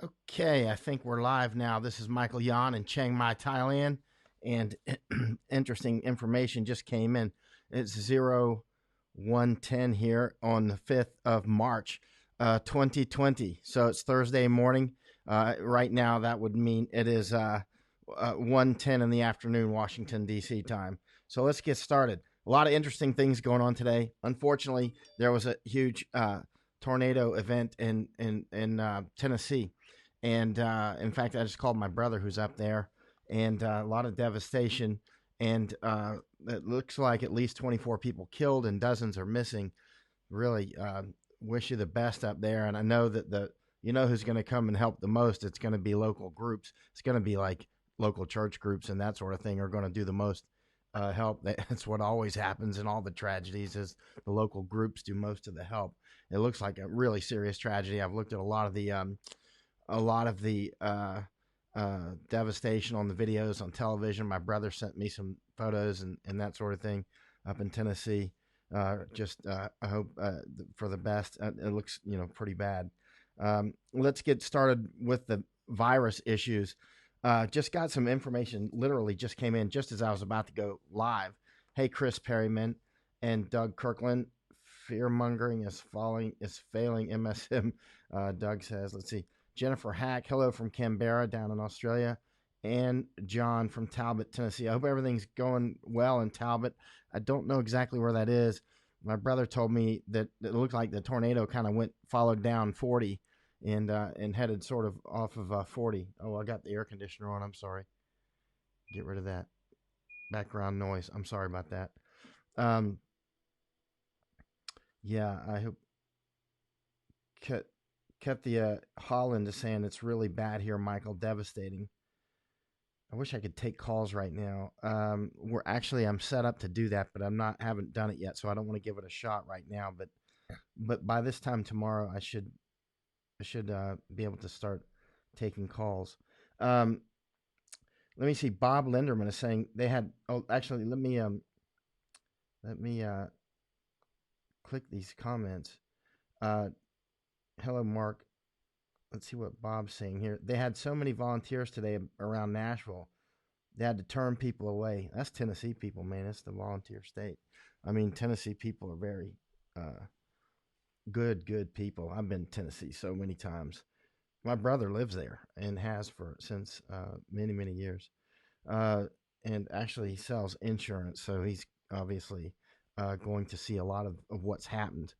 Okay, I think we're live now. This is Michael Yan in Chiang Mai, Thailand, and interesting information just came in. It's 0110 here on the 5th of March, 2020. So it's Thursday morning. Right now, that would mean it is 1:10 in the afternoon, Washington, D.C. time. So let's get started. A lot of interesting things going on today. Unfortunately, there was a huge tornado event in Tennessee, and in fact, I just called my brother who's up there, and a lot of devastation. And it looks like at least 24 people killed and dozens are missing. Really wish you the best up there. And I know that who's going to come and help the most. It's going to be local groups. It's going to be like local church groups and that sort of thing are going to do the most help. That's what always happens in all the tragedies is the local groups do most of the help. It looks like a really serious tragedy. I've looked at a lot of the devastation on the videos on television. My brother sent me some photos and that sort of thing up in Tennessee. I hope for the best. It looks, pretty bad. Let's get started with the virus issues. Just got some information. Literally, just came in just as I was about to go live. Hey, Chris Perryman and Doug Kirkland. Fear mongering is failing MSM. Doug says. Let's see. Jennifer Hack, hello from Canberra down in Australia, and John from Talbot, Tennessee. I hope everything's going well in Talbot. I don't know exactly where that is. My brother told me that it looked like the tornado kind of followed down 40 and headed sort of off of 40. Oh, I got the air conditioner on. I'm sorry. Get rid of that background noise. I'm sorry about that. Um, yeah, I hope cut the Holland is saying it's really bad here, Michael. Devastating. I wish I could take calls right now. I'm set up to do that, but haven't done it yet, so I don't want to give it a shot right now. But by this time tomorrow, I should be able to start taking calls. Um, let me see. Bob Linderman is saying they had. Oh, actually, let me click these comments. Uh, hello, Mark. Let's see what Bob's saying here. They had so many volunteers today around Nashville. They had to turn people away. That's Tennessee people, man. It's the volunteer state. I mean, Tennessee people are very uh, good people. I've been to Tennessee so many times. My brother lives there and has for since many years. Uh, and actually, he sells insurance, so he's obviously going to see a lot of what's happened.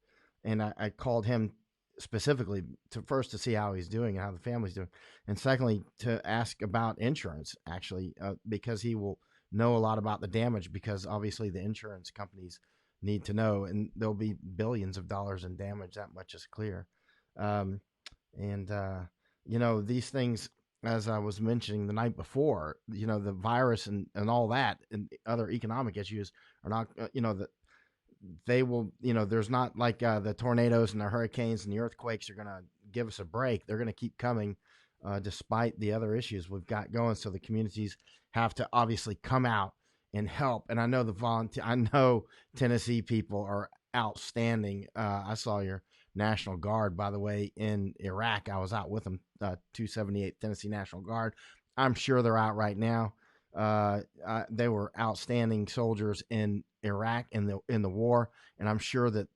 And I called him specifically to see how he's doing and how the family's doing, and secondly to ask about insurance actually because he will know a lot about the damage because obviously the insurance companies need to know, and there'll be billions of dollars in damage. That much is clear. Um, and these things, as I was mentioning the night before, the virus and all that and other economic issues are not, that they will, there's not like the tornadoes and the hurricanes and the earthquakes are going to give us a break. They're going to keep coming despite the other issues we've got going. So the communities have to obviously come out and help. And I know Tennessee people are outstanding. I saw your National Guard, by the way, in Iraq. I was out with them, 278th Tennessee National Guard. I'm sure they're out right now. They were outstanding soldiers in Iraq in the war, and I'm sure that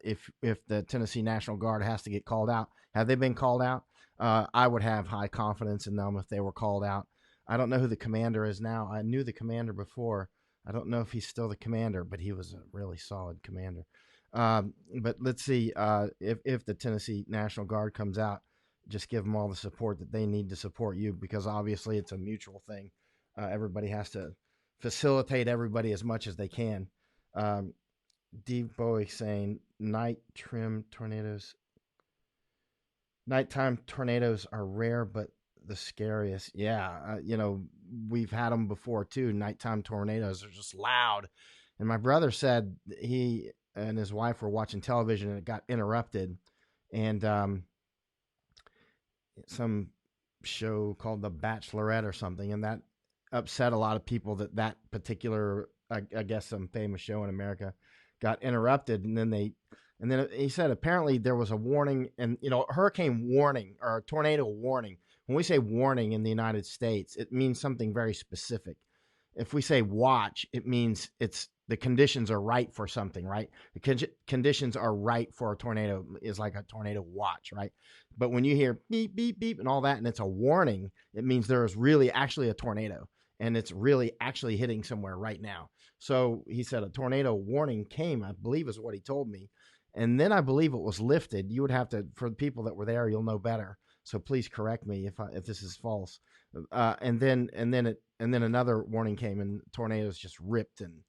if the Tennessee National Guard has to get called out, have they been called out? I would have high confidence in them if they were called out. I don't know who the commander is now. I knew the commander before. I don't know if he's still the commander, but he was a really solid commander. But let's see if the Tennessee National Guard comes out, just give them all the support that they need to support you because obviously it's a mutual thing. Everybody has to facilitate everybody as much as they can. Um, Deep Bowie saying nighttime tornadoes are rare, but the scariest. Yeah, we've had them before too. Nighttime tornadoes are just loud. And my brother said he and his wife were watching television and it got interrupted. And some show called The Bachelorette or something, and that upset a lot of people that particular, I guess, some famous show in America got interrupted, and then they And then he said apparently there was a warning, and hurricane warning or tornado warning. When we say warning in the United States, it means something very specific. If we say watch, it means it's the conditions are right for something, right? The conditions are right for a tornado is like a tornado watch, right? But when you hear beep, beep, beep, and all that, and it's a warning, it means there is really actually a tornado, and it's really actually hitting somewhere right now. So he said a tornado warning came, I believe is what he told me. And then I believe it was lifted. You would have to, for the people that were there, you'll know better. So please correct me if this is false. And then another warning came, and tornadoes just ripped. And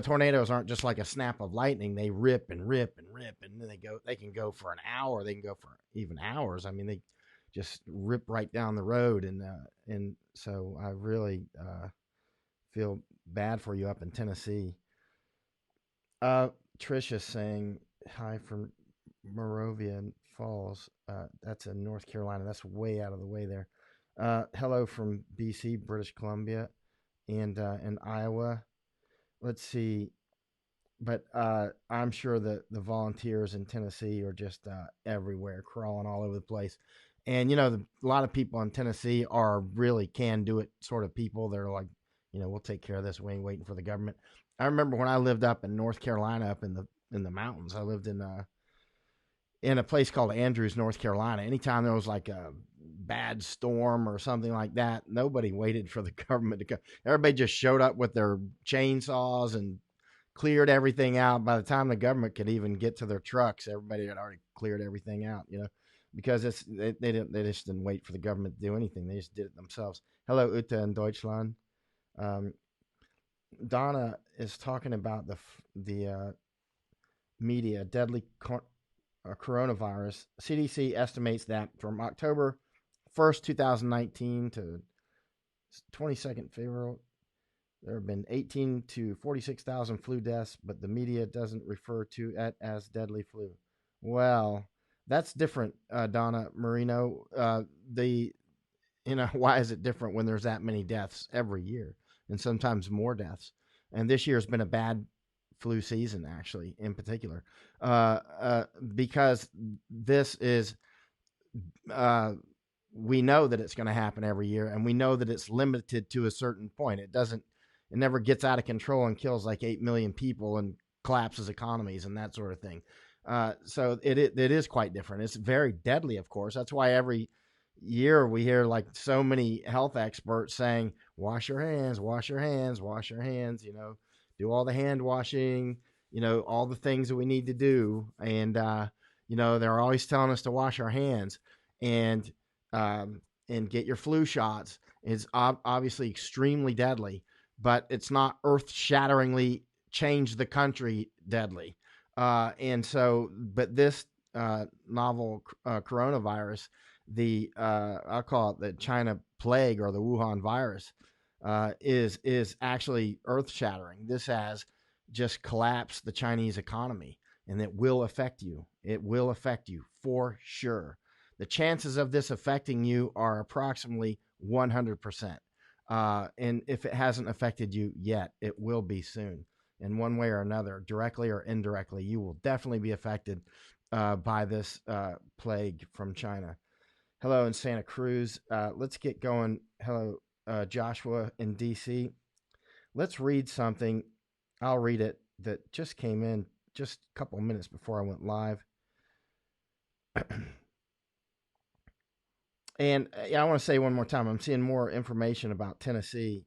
tornadoes aren't just like a snap of lightning. They rip and rip and rip, and then they can go for an hour. They can go for even hours. I mean, they just rip right down the road. And so I really feel bad for you up in Tennessee. Trisha saying hi from Moravian Falls. That's in North Carolina. That's way out of the way there. Hello from BC, British Columbia, and Iowa. Let's see. But I'm sure that the volunteers in Tennessee are just everywhere, crawling all over the place. And, a lot of people in Tennessee are really can do it sort of people. They're like, we'll take care of this. We ain't waiting for the government. I remember when I lived up in North Carolina, up in the mountains. I lived in a place called Andrews, North Carolina. Anytime there was like a bad storm or something like that, nobody waited for the government to come. Everybody just showed up with their chainsaws and cleared everything out. By the time the government could even get to their trucks, everybody had already cleared everything out, because they just didn't wait for the government to do anything. They just did it themselves. Hello, Uta in Deutschland. Donna is talking about the media deadly coronavirus. CDC estimates that from October 1st, 2019 to 22nd February, there have been 18 to 46,000 flu deaths, but the media doesn't refer to it as deadly flu. Well, that's different, Donna Marino. Why is it different when there's that many deaths every year and sometimes more deaths? And this year's been a bad flu season, actually, in particular, because this is, we know that it's going to happen every year, and we know that it's limited to a certain point. It never gets out of control and kills like 8 million people and collapses economies and that sort of thing. So it is quite different. It's very deadly, of course. That's why every year we hear like so many health experts saying, wash your hands, wash your hands, wash your hands, do all the hand washing, all the things that we need to do. And, they're always telling us to wash our hands and get your flu shots. It's obviously extremely deadly, but it's not earth-shatteringly change the country deadly. But this novel coronavirus, I'll call it the China plague or the Wuhan virus, is actually earth-shattering. This has just collapsed the Chinese economy, and it will affect you. It will affect you for sure. The chances of this affecting you are approximately 100%. And if it hasn't affected you yet, it will be soon. In one way or another, directly or indirectly, you will definitely be affected by this plague from China. Hello in Santa Cruz. Let's get going. Hello, Joshua in DC. Let's read something. I'll read it that just came in just a couple minutes before I went live. And I want to say one more time, I'm seeing more information about Tennessee.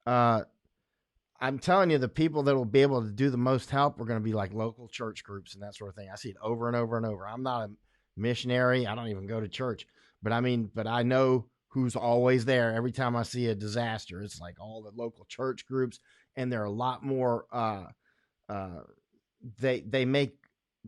I'm telling you, the people that will be able to do the most help are going to be like local church groups and that sort of thing. I see it over and over and over. I'm not a missionary. I don't even go to church, but I know who's always there every time I see a disaster. It's like all the local church groups, and they're a lot more, they make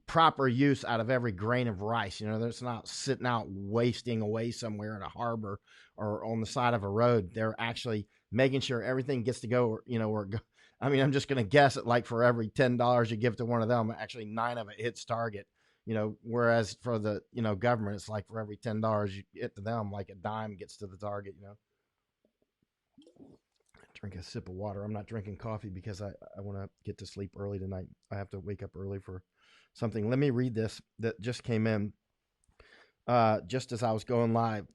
proper use out of every grain of rice. It's not sitting out wasting away somewhere in a harbor or on the side of a road. They're actually making sure everything gets to go, where it go. I mean, I'm just going to guess that like for every $10 you give to one of them, actually 9 of it hits target, whereas for the, government, it's like for every $10 you hit to them, like a dime gets to the target, Drink a sip of water. I'm not drinking coffee because I want to get to sleep early tonight. I have to wake up early for something. Let me read this that just came in just as I was going live.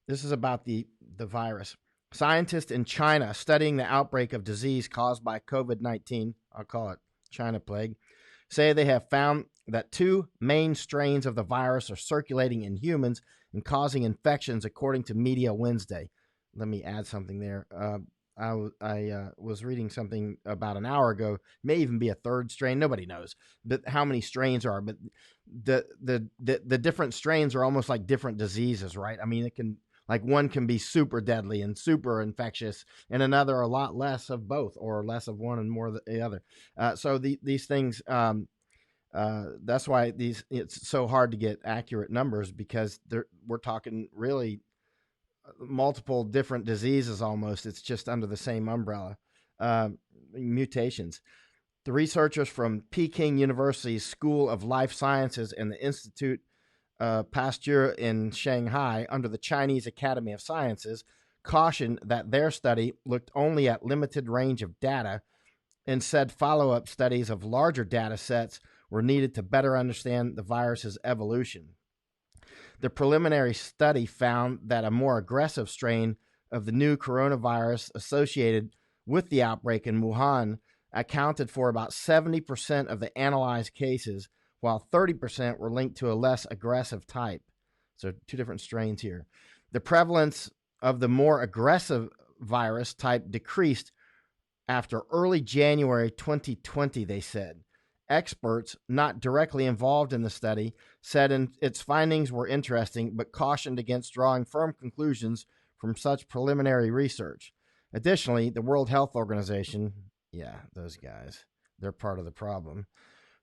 This is about the virus. Scientists in China studying the outbreak of disease caused by COVID-19, I'll call it China plague, say they have found that two main strains of the virus are circulating in humans and causing infections, according to Media Wednesday. Let me add something there. I was reading something about an hour ago. May even be a third strain. Nobody knows, but how many strains are? But the different strains are almost like different diseases, right? I mean, it can, like, one can be super deadly and super infectious, and another a lot less of both, or less of one and more of the other. So these things. That's why it's so hard to get accurate numbers, because we're talking really multiple different diseases almost. It's just under the same umbrella. Mutations. The researchers from Peking University's School of Life Sciences and the Institute Pasteur in Shanghai, under the Chinese Academy of Sciences, cautioned that their study looked only at limited range of data and said follow-up studies of larger data sets were needed to better understand the virus's evolution. The preliminary study found that a more aggressive strain of the new coronavirus associated with the outbreak in Wuhan accounted for about 70% of the analyzed cases, while 30% were linked to a less aggressive type. So two different strains here. The prevalence of the more aggressive virus type decreased after early January 2020, they said. Experts not directly involved in the study said its findings were interesting, but cautioned against drawing firm conclusions from such preliminary research. Additionally, the World Health Organization, yeah, those guys, they're part of the problem,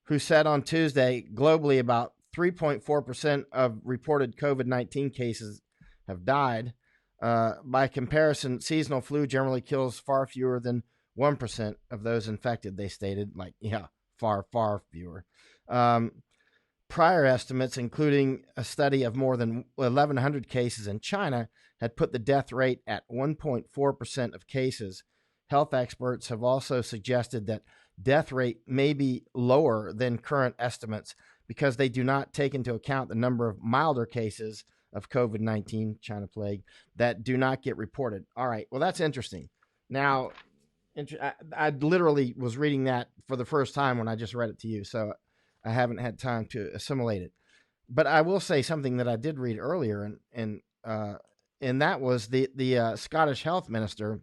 who said on Tuesday globally about 3.4% of reported COVID-19 cases have died. By comparison, seasonal flu generally kills far fewer than 1% of those infected, they stated. Like, yeah, far, far fewer. Prior estimates, including a study of more than 1,100 cases in China, had put the death rate at 1.4% of cases. Health experts have also suggested that death rate may be lower than current estimates because they do not take into account the number of milder cases of COVID-19, China plague, that do not get reported. All right, well, that's interesting. Now, I literally was reading that for the first time when I just read it to you, so I haven't had time to assimilate it. But I will say something that I did read earlier, and that was the Scottish health minister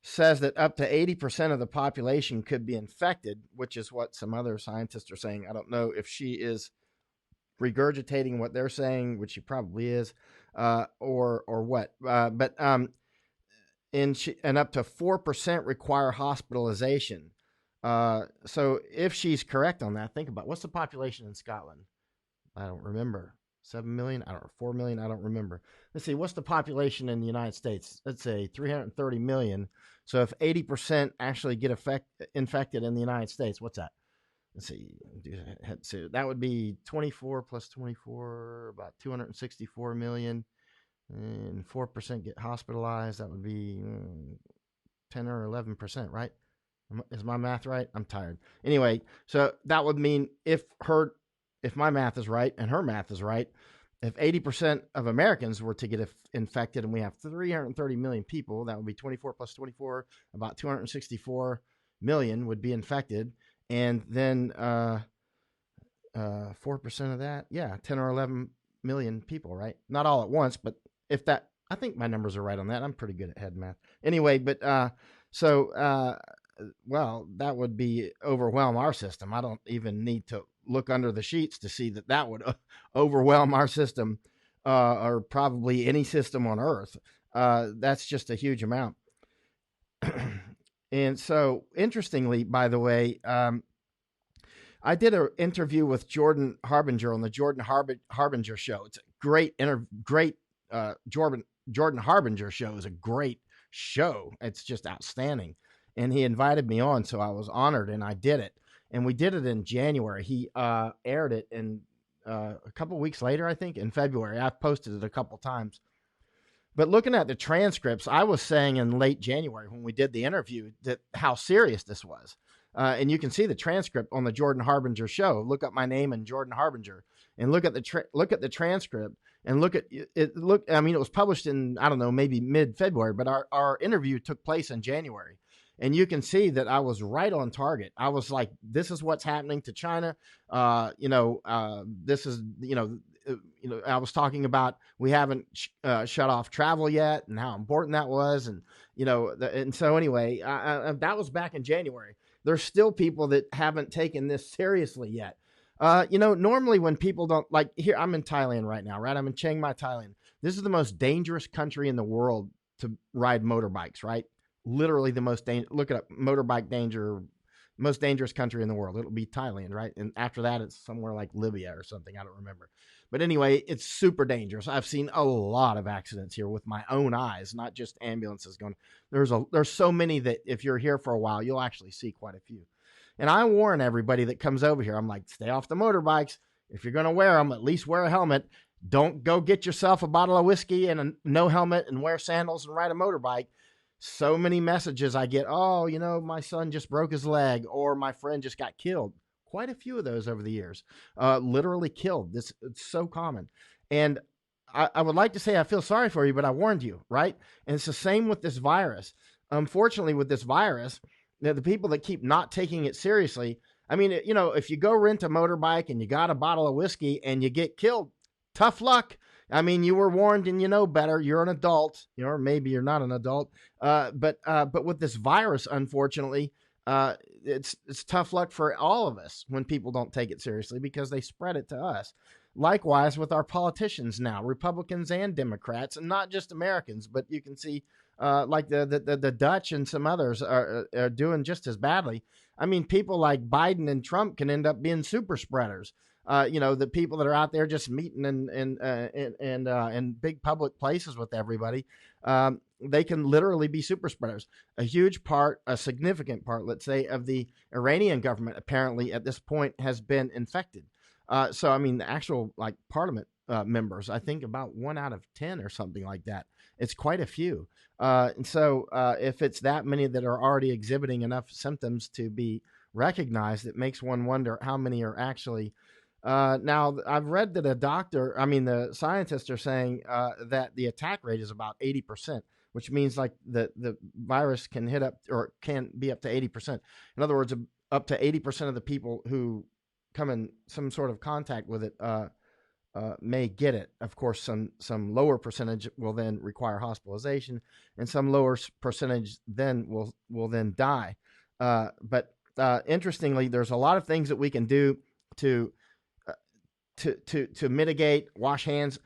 says that up to 80% of the population could be infected, which is what some other scientists are saying. I don't know if she is regurgitating what they're saying, which she probably is, or what. And up to 4% require hospitalization. So if she's correct on that, think about what's the population in Scotland? I don't remember. 7 million? I don't know. 4 million? I don't remember. Let's see. What's the population in the United States? Let's say 330 million. So if 80% actually get infected in the United States, what's that? Let's see. So that would be 24 plus 24, about 264 million. And 4% get hospitalized. That would be 10 or 11%, right? Is my math right? I'm tired. Anyway, so that would mean if my math is right and her math is right, if 80% of Americans were to get infected and we have 330 million people, that would be 24 plus 24, about 264 million would be infected. And then 4% of that, 10 or 11 million people, right? Not all at once, but if that, I think my numbers are right on that. I'm pretty good at head math. Anyway, but well, that would be overwhelm our system. I don't even need to look under the sheets to see that would overwhelm our system, or probably any system on Earth. That's just a huge amount. And so, interestingly, by the way, I did an interview with Jordan Harbinger on the Jordan Harbinger show. It's a great Jordan Harbinger show is a great show. It's just outstanding. And he invited me on, so I was honored, and I did it. And we did it in January. He aired it in a couple weeks later, I think, in February. I've posted it a couple times. But looking at the transcripts, I was saying in late January when we did the interview that how serious this was. And you can see the transcript on the Jordan Harbinger show. Look up my name and Jordan Harbinger, and look at the transcript and look at it. Look, I mean, it was published in, I don't know, maybe mid-February, but our interview took place in January. And you can see that I was right on target. I was like, this is what's happening to China. This is, I was talking about we haven't shut off travel yet and how important that was. And, and so anyway, that was back in January. There's still people that haven't taken this seriously yet. Normally when people don't, like, here, I'm in Thailand right now, right? I'm in Chiang Mai, Thailand. This is the most dangerous country in the world to ride motorbikes, right? Literally the most dangerous. Look it up, motorbike danger, most dangerous country in the world. It'll be Thailand, right? And after that, it's somewhere like Libya or something. I don't remember. But anyway, it's super dangerous. I've seen a lot of accidents here with my own eyes, not just ambulances going. There's so many that if you're here for a while, you'll actually see quite a few. And I warn everybody that comes over here, I'm like, stay off the motorbikes. If you're going to wear them, at least wear a helmet. Don't go get yourself a bottle of whiskey and no helmet and wear sandals and ride a motorbike. So many messages I get, oh, my son just broke his leg or my friend just got killed. Quite a few of those over the years, literally killed. It's so common. And I would like to say I feel sorry for you, but I warned you, right? And it's the same with this virus. Unfortunately, with this virus, the people that keep not taking it seriously, I mean, if you go rent a motorbike and you got a bottle of whiskey and you get killed, tough luck. I mean, you were warned and you know better. You're an adult, or maybe you're not an adult. But with this virus, unfortunately, it's tough luck for all of us when people don't take it seriously because they spread it to us. Likewise with our politicians now, Republicans and Democrats, and not just Americans, but you can see like the Dutch and some others are doing just as badly. I mean, people like Biden and Trump can end up being super spreaders. The people that are out there just meeting in big public places with everybody, they can literally be super spreaders. A significant part, let's say, of the Iranian government apparently at this point has been infected. So, I mean, the actual like parliament members, I think about 1 out of 10 or something like that. It's quite a few. And so if it's that many that are already exhibiting enough symptoms to be recognized, it makes one wonder how many are actually. Now, I've read that the scientists are saying that the attack rate is about 80%, which means like the virus can hit up or can be up to 80%. In other words, up to 80% of the people who come in some sort of contact with it may get it. Of course, some lower percentage will then require hospitalization, and some lower percentage then will then die. But interestingly, there's a lot of things that we can do to mitigate. Wash hands.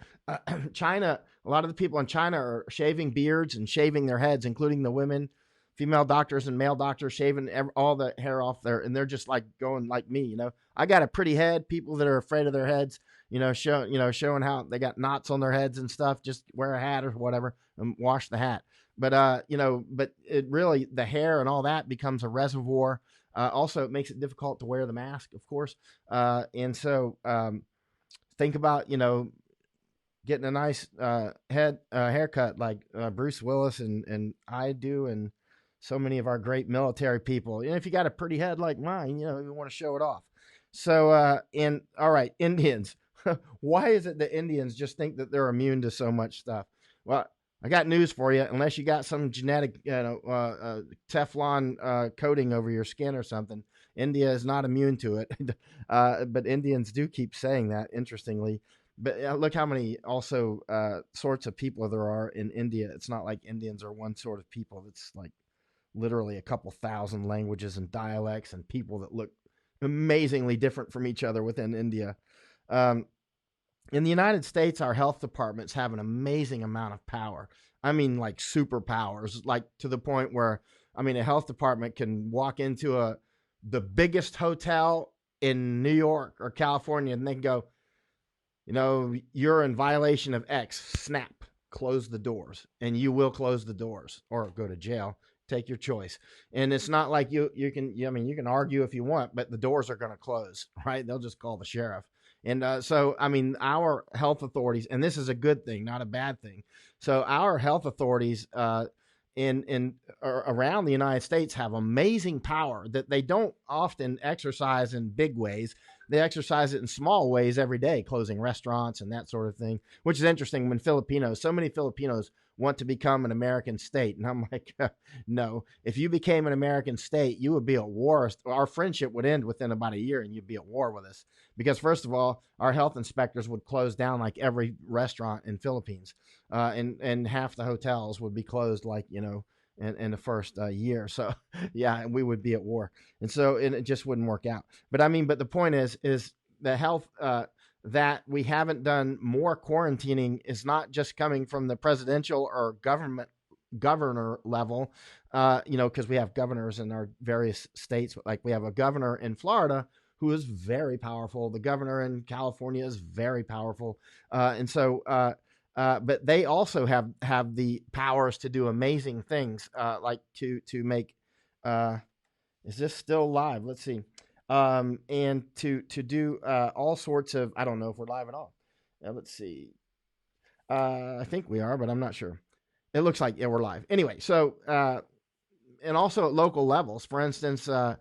China, a lot of the people in China are shaving beards and shaving their heads, including the women, female doctors and male doctors shaving all the hair off there. And they're just like going like me, I got a pretty head. People that are afraid of their heads, showing how they got knots on their heads and stuff, just wear a hat or whatever and wash the hat. But, but it really, the hair and all that becomes a reservoir. Also, it makes it difficult to wear the mask, of course. And so think about, getting a nice haircut like Bruce Willis and I do, and so many of our great military people. And if you got a pretty head like mine, you want to show it off. So, all right, Indians. Why is it that Indians just think that they're immune to so much stuff? Well, I got news for you. Unless you got some genetic, Teflon coating over your skin or something, India is not immune to it. But Indians do keep saying that, interestingly. But look how many also sorts of people there are in India. It's not like Indians are one sort of people. It's like literally a couple thousand languages and dialects and people that look amazingly different from each other within India. In the United States, our health departments have an amazing amount of power. I mean, like superpowers, like to the point where, a health department can walk into the biggest hotel in New York or California and they can go, you're in violation of X, snap, close the doors, and you will close the doors or go to jail. Take your choice. And it's not like you can argue if you want, but the doors are going to close, right? They'll just call the sheriff. And so, our health authorities, and this is a good thing, not a bad thing. So our health authorities in around the United States have amazing power that they don't often exercise in big ways. They exercise it in small ways every day, closing restaurants and that sort of thing, which is interesting when so many Filipinos want to become an American state. And I'm like, no, if you became an American state, you would be at war. Our friendship would end within about a year and you'd be at war with us. Because first of all, our health inspectors would close down like every restaurant in Philippines. And half the hotels would be closed like, in the first year. So yeah, we would be at war. And it just wouldn't work out. But the point is the health, that we haven't done more quarantining is not just coming from the presidential or governor level, because we have governors in our various states. Like we have a governor in Florida who is very powerful. The governor in California is very powerful. But they also have the powers to do amazing things, like to make, is this still live? Let's see. And to do all sorts of, I don't know if we're live at all. Let's see. I think we are, but I'm not sure. It looks like, yeah, we're live. Anyway, so and also at local levels, for instance, a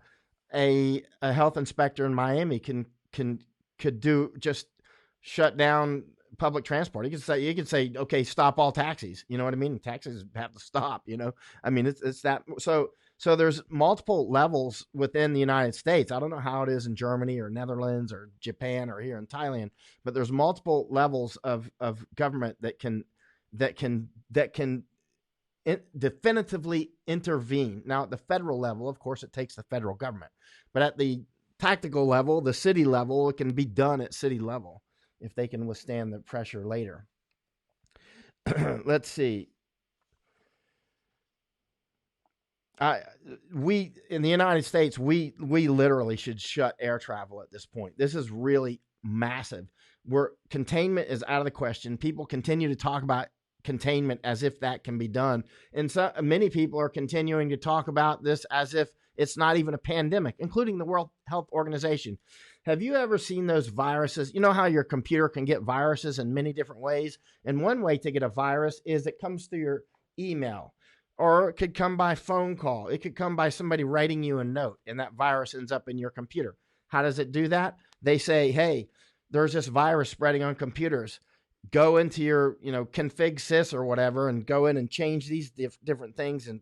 health inspector in Miami could do just shut down public transport. You could say, okay, stop all taxis. You know what I mean? Taxis have to stop. It's that. So there's multiple levels within the United States. I don't know how it is in Germany or Netherlands or Japan or here in Thailand, but there's multiple levels of government that can definitively intervene. Now, at the federal level, of course, it takes the federal government, but at the tactical level, the city level, it can be done at city level if they can withstand the pressure later. Let's see. We in the United States, we literally should shut air travel at this point. This is really massive. Containment is out of the question. People continue to talk about containment as if that can be done, and so many people are continuing to talk about this as if it's not even a pandemic, including the World Health Organization. Have you ever seen those viruses? You know how your computer can get viruses in many different ways, and one way to get a virus is it comes through your email. Or it could come by phone call. It could come by somebody writing you a note, and that virus ends up in your computer. How does it do that? They say, hey, there's this virus spreading on computers. Go into your, config sys or whatever, and go in and change these different things and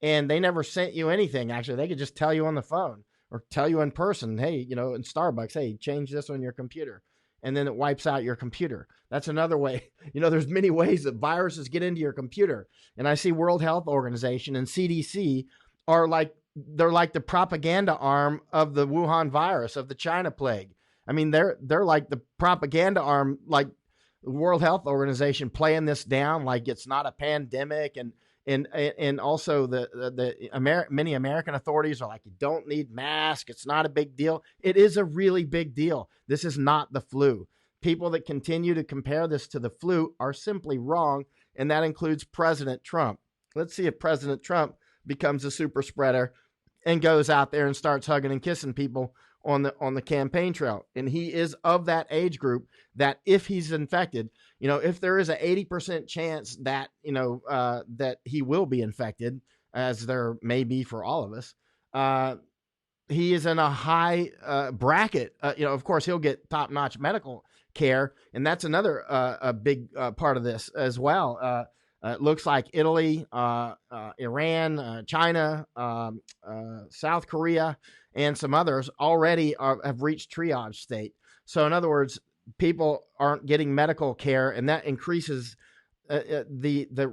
and they never sent you anything. Actually, they could just tell you on the phone or tell you in person, hey, in Starbucks, hey, change this on your computer. And then it wipes out your computer. That's another way. There's many ways that viruses get into your computer. And I see World Health Organization and CDC they're like the propaganda arm of the Wuhan virus, of the China plague. They're like the propaganda arm, like the World Health Organization playing this down like it's not a pandemic. And also many American authorities are like, you don't need masks. It's not a big deal. It is a really big deal. This is not the flu. People that continue to compare this to the flu are simply wrong. And that includes President Trump. Let's see if President Trump becomes a super spreader and goes out there and starts hugging and kissing people on the campaign trail. And he is of that age group that if he's infected, if there is an 80% chance that, that he will be infected, as there may be for all of us, he is in a high bracket. Of course, he'll get top-notch medical care, and that's another a big part of this as well. It looks like Italy, Iran, China, South Korea, and some others already have reached triage state. So in other words, people aren't getting medical care, and that increases the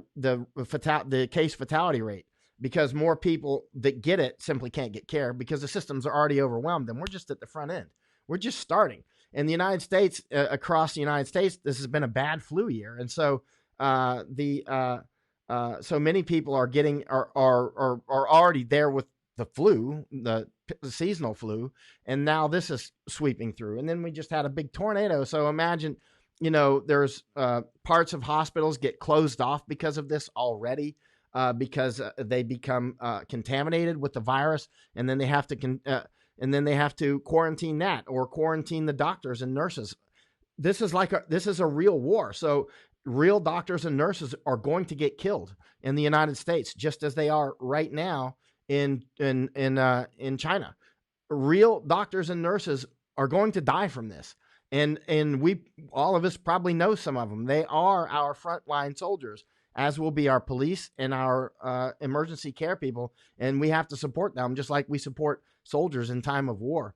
case fatality rate, because more people that get it simply can't get care because the systems are already overwhelmed, and we're just at the front end. We're just starting. In the United States, across the United States, this has been a bad flu year, and so so many people are already there with the flu, the seasonal flu, and now this is sweeping through. And then we just had a big tornado. So imagine, there's parts of hospitals get closed off because of this already, because they become contaminated with the virus, and then they have to quarantine that, or quarantine the doctors and nurses. this is a real war. So real doctors and nurses are going to get killed in the United States, just as they are right now in China. Real doctors and nurses are going to die from this. And we, all of us, probably know some of them. They are our frontline soldiers, as will be our police and our emergency care people. And we have to support them just like we support soldiers in time of war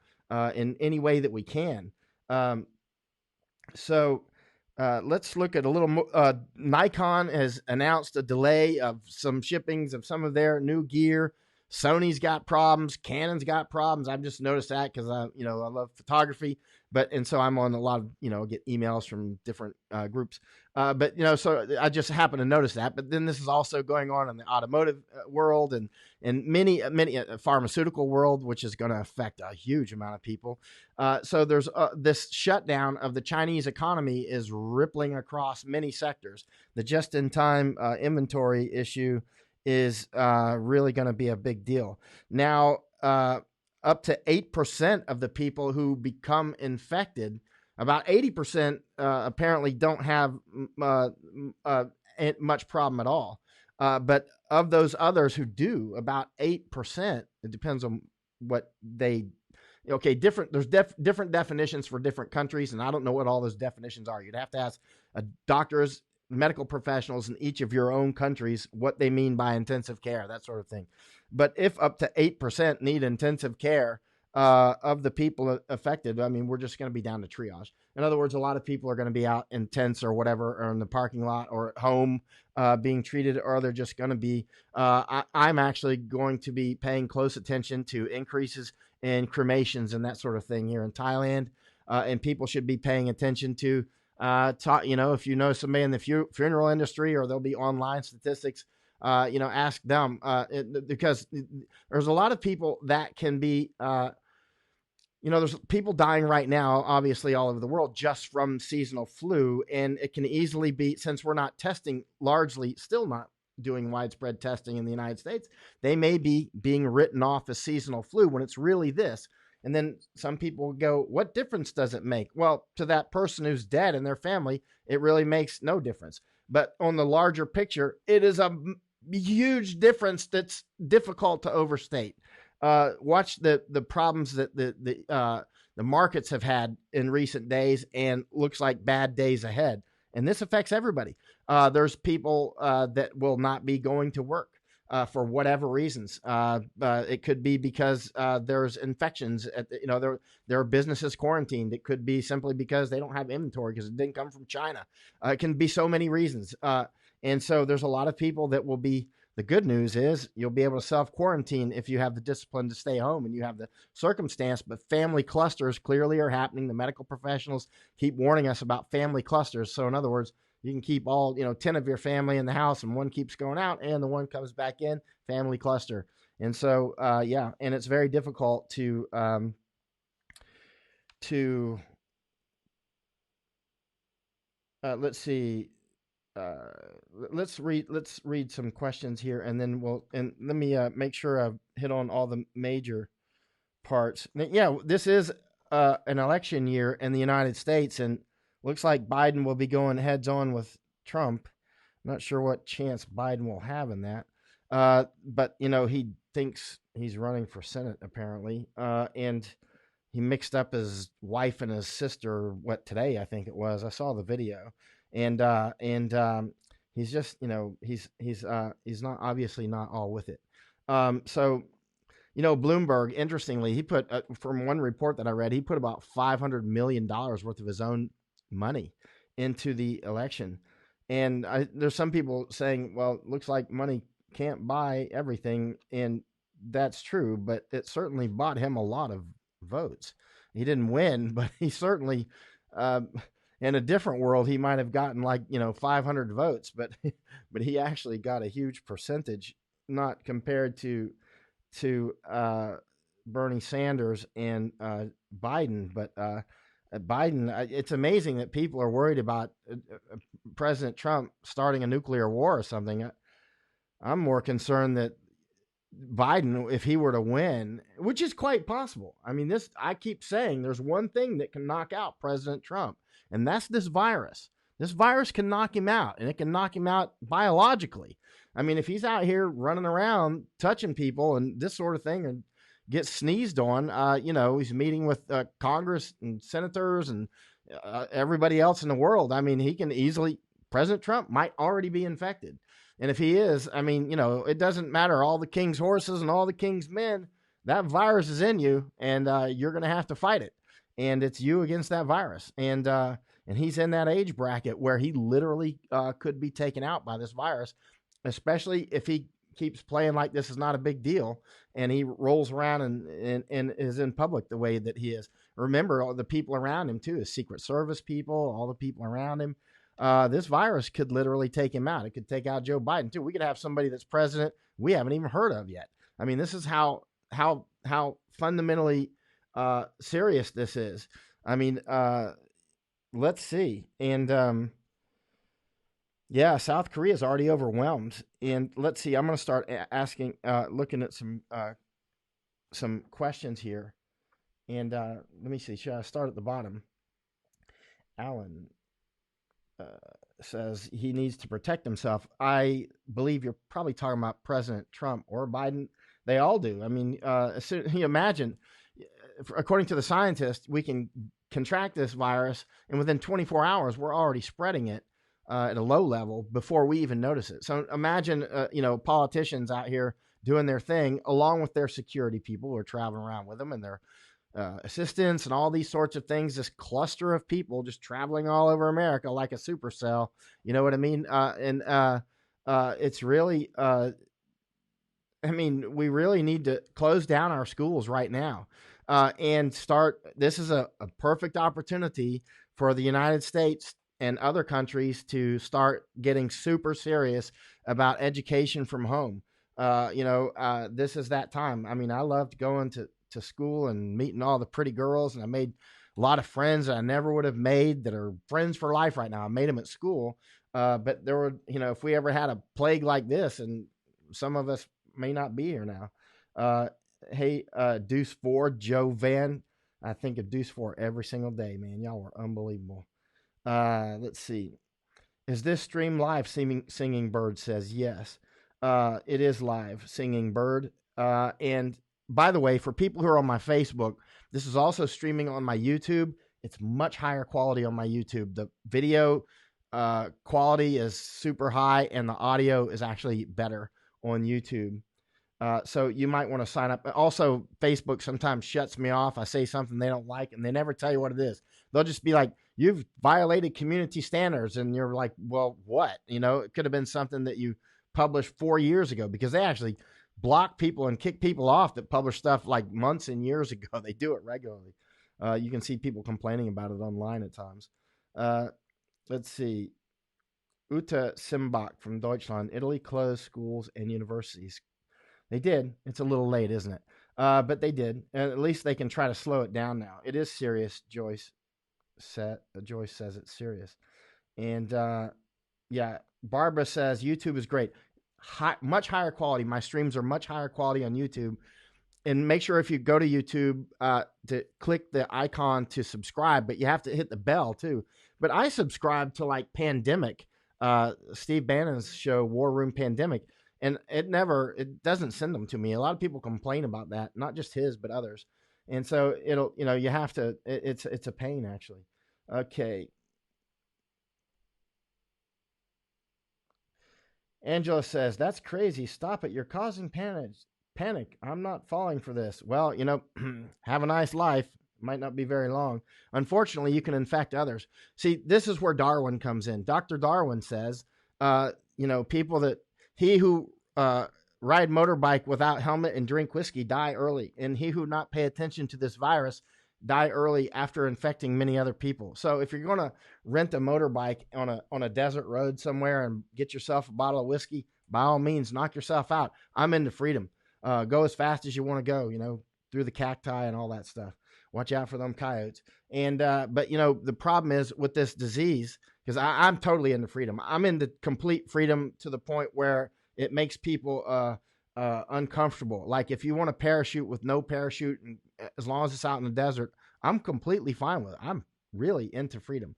in any way that we can. Um, so let's look at a little more. Nikon has announced a delay of some shippings of some of their new gear. Sony's got problems. Canon's got problems. I've just noticed that because I love photography, and so I'm on a lot of, get emails from different groups. So I just happen to notice that. But then this is also going on in the automotive world and many pharmaceutical world, which is going to affect a huge amount of people. So there's this shutdown of the Chinese economy is rippling across many sectors. The just-in-time inventory issue is really going to be a big deal. Now, up to 8% of the people who become infected, about 80% apparently don't have much problem at all. But of those others who do, about 8%, it depends on what they, there's different definitions for different countries, and I don't know what all those definitions are. You'd have to ask doctors, medical professionals in each of your own countries what they mean by intensive care, that sort of thing. But if up to 8% need intensive care of the people affected, I mean, we're just going to be down to triage. In other words, a lot of people are going to be out in tents or whatever, or in the parking lot or at home being treated, or they're just going to be, I'm actually going to be paying close attention to increases in cremations and that sort of thing here in Thailand. And people should be paying attention to, if you know somebody in the funeral industry, or there'll be online statistics, ask them, because there's a lot of people that can be, there's people dying right now, obviously all over the world, just from seasonal flu. And it can easily be, since we're not testing largely, still not doing widespread testing in the United States, they may be being written off as seasonal flu when it's really this. And then some people go, what difference does it make? Well, to that person who's dead and their family, it really makes no difference. But on the larger picture, it is a huge difference that's difficult to overstate. Watch the problems that the markets have had in recent days, and looks like bad days ahead. And this affects everybody. There's people that will not be going to work. For whatever reasons. It could be because there's infections. There are businesses quarantined. It could be simply because they don't have inventory because it didn't come from China. It can be so many reasons. And so there's a lot of people that will be, the good news is you'll be able to self-quarantine if you have the discipline to stay home and you have the circumstance, but family clusters clearly are happening. The medical professionals keep warning us about family clusters. So in other words, you can keep all, 10 of your family in the house and one keeps going out and the one comes back in, family cluster. And so, and it's very difficult to let's see. Let's read some questions here, and then let me make sure I've hit on all the major parts. Yeah, this is an election year in the United States, and looks like Biden will be going heads on with Trump. I'm not sure what chance Biden will have in that. But he thinks he's running for Senate apparently. And he mixed up his wife and his sister, today, I think it was. I saw the video. And he's just, he's not, obviously not all with it. Bloomberg, interestingly, he put, from one report that I read, he put about $500 million worth of his own money into the election. And there's some people saying, well, it looks like money can't buy everything. And that's true, but it certainly bought him a lot of votes. He didn't win, but he certainly, in a different world, he might have gotten 500 votes, but he actually got a huge percentage, not compared to Bernie Sanders and Biden, but Biden, it's amazing that people are worried about President Trump starting a nuclear war or something. I'm more concerned that Biden, if he were to win, which is quite possible. I mean, I keep saying there's one thing that can knock out President Trump, and that's this virus. This virus can knock him out, and it can knock him out biologically. I mean, if he's out here running around touching people and this sort of thing, and gets sneezed on, he's meeting with Congress and senators and everybody else in the world. I mean, he can easily, President Trump might already be infected. And if he is, I mean, it doesn't matter. All the king's horses and all the king's men, that virus is in you, and you're going to have to fight it. And it's you against that virus. And he's in that age bracket where he literally could be taken out by this virus, especially if he keeps playing like this is not a big deal and he rolls around and is in public the way that he is. Remember, all the people around him too, his Secret Service people, all the people around him. This virus could literally take him out. It could take out Joe Biden too. We could have somebody that's president we haven't even heard of yet. I mean, this is how fundamentally serious this is. I mean, let's see. And yeah, South Korea is already overwhelmed. And let's see. I'm going to start looking at some questions here. And let me see. Should I start at the bottom? Alan says he needs to protect himself. I believe you're probably talking about President Trump or Biden. They all do. I mean, you imagine, according to the scientists, we can contract this virus, and within 24 hours, we're already spreading it at a low level before we even notice it. So imagine, politicians out here doing their thing along with their security people who are traveling around with them and their assistants and all these sorts of things, this cluster of people just traveling all over America like a supercell. You know what I mean? It's really, we really need to close down our schools right now and start. This is a perfect opportunity for the United States and other countries to start getting super serious about education from home. This is that time. I mean, I loved going to school and meeting all the pretty girls, and I made a lot of friends that I never would have made that are friends for life right now. I made them at school. But there were, if we ever had a plague like this, and some of us may not be here now. Hey, Deuce 4, Joe Van. I think of Deuce 4 every single day, man. Y'all were unbelievable. Let's see. Is this stream live? Singing Bird says yes. It is live, Singing Bird. And by the way, for people who are on my Facebook, this is also streaming on my YouTube. It's much higher quality on my YouTube. The video quality is super high, and the audio is actually better on YouTube. So you might want to sign up. Also, Facebook sometimes shuts me off. I say something they don't like, and they never tell you what it is. They'll just be like, "You've violated community standards," and you're like, "Well, what?" It could have been something that you published 4 years ago, because they actually block people and kick people off that publish stuff like months and years ago. They do it regularly. You can see people complaining about it online at times. Let's see. Uta Simbach from Deutschland. Italy closed schools and universities. They did. It's a little late, isn't it? But they did. And at least they can try to slow it down now. It is serious, Joyce says it's serious. And yeah, Barbara says YouTube is great. Much higher quality. My streams are much higher quality on YouTube. And make sure if you go to YouTube to click the icon to subscribe, but you have to hit the bell too. But I subscribe to like Pandemic, Steve Bannon's show, War Room Pandemic, and it doesn't send them to me. A lot of people complain about that, not just his, but others. And so you have to, it's a pain actually. Okay. Angela says, that's crazy. Stop it. You're causing panic. I'm not falling for this. Well, have a nice life. Might not be very long. Unfortunately, you can infect others. See, this is where Darwin comes in. Dr. Darwin says, people that he who ride motorbike without helmet and drink whiskey die early. And he who not pay attention to this virus die early after infecting many other people. So if you're going to rent a motorbike on a desert road somewhere and get yourself a bottle of whiskey, by all means, knock yourself out. I'm into freedom. Go as fast as you want to go, through the cacti and all that stuff. Watch out for them coyotes. And, but the problem is with this disease, because I'm totally into freedom. I'm into complete freedom to the point where it makes people uncomfortable. Like if you want to parachute with no parachute, and as long as it's out in the desert, I'm completely fine with it. I'm really into freedom.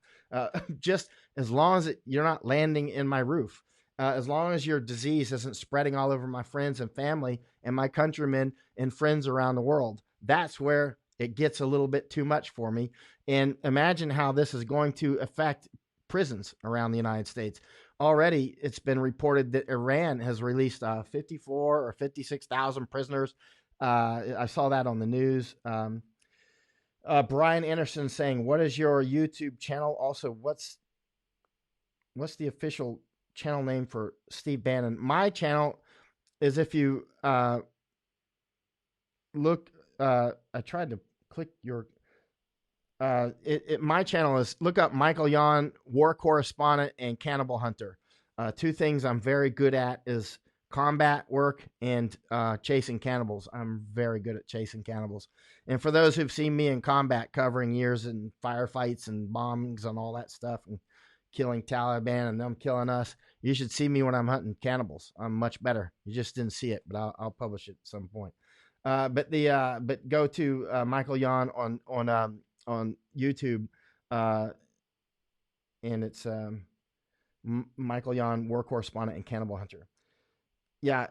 Just as long as you're not landing in my roof, as long as your disease isn't spreading all over my friends and family and my countrymen and friends around the world, that's where it gets a little bit too much for me. And imagine how this is going to affect prisons around the United States. Already, it's been reported that Iran has released 54 or 56,000 prisoners. I saw that on the news. Brian Anderson saying, "What is your YouTube channel? Also, what's the official channel name for Steve Bannon?" My channel is, if you look, I tried to click your. My channel is, look up Michael Yon, war correspondent and cannibal hunter. Two things I'm very good at is combat work and chasing cannibals. I'm very good at chasing cannibals. And for those who've seen me in combat, covering years in firefights and bombings and all that stuff, and killing Taliban and them killing us, you should see me when I'm hunting cannibals. I'm much better. You just didn't see it, but I'll publish it at some point. But go to Michael Yon on YouTube, and it's Michael Yon, war correspondent and cannibal hunter. Yeah,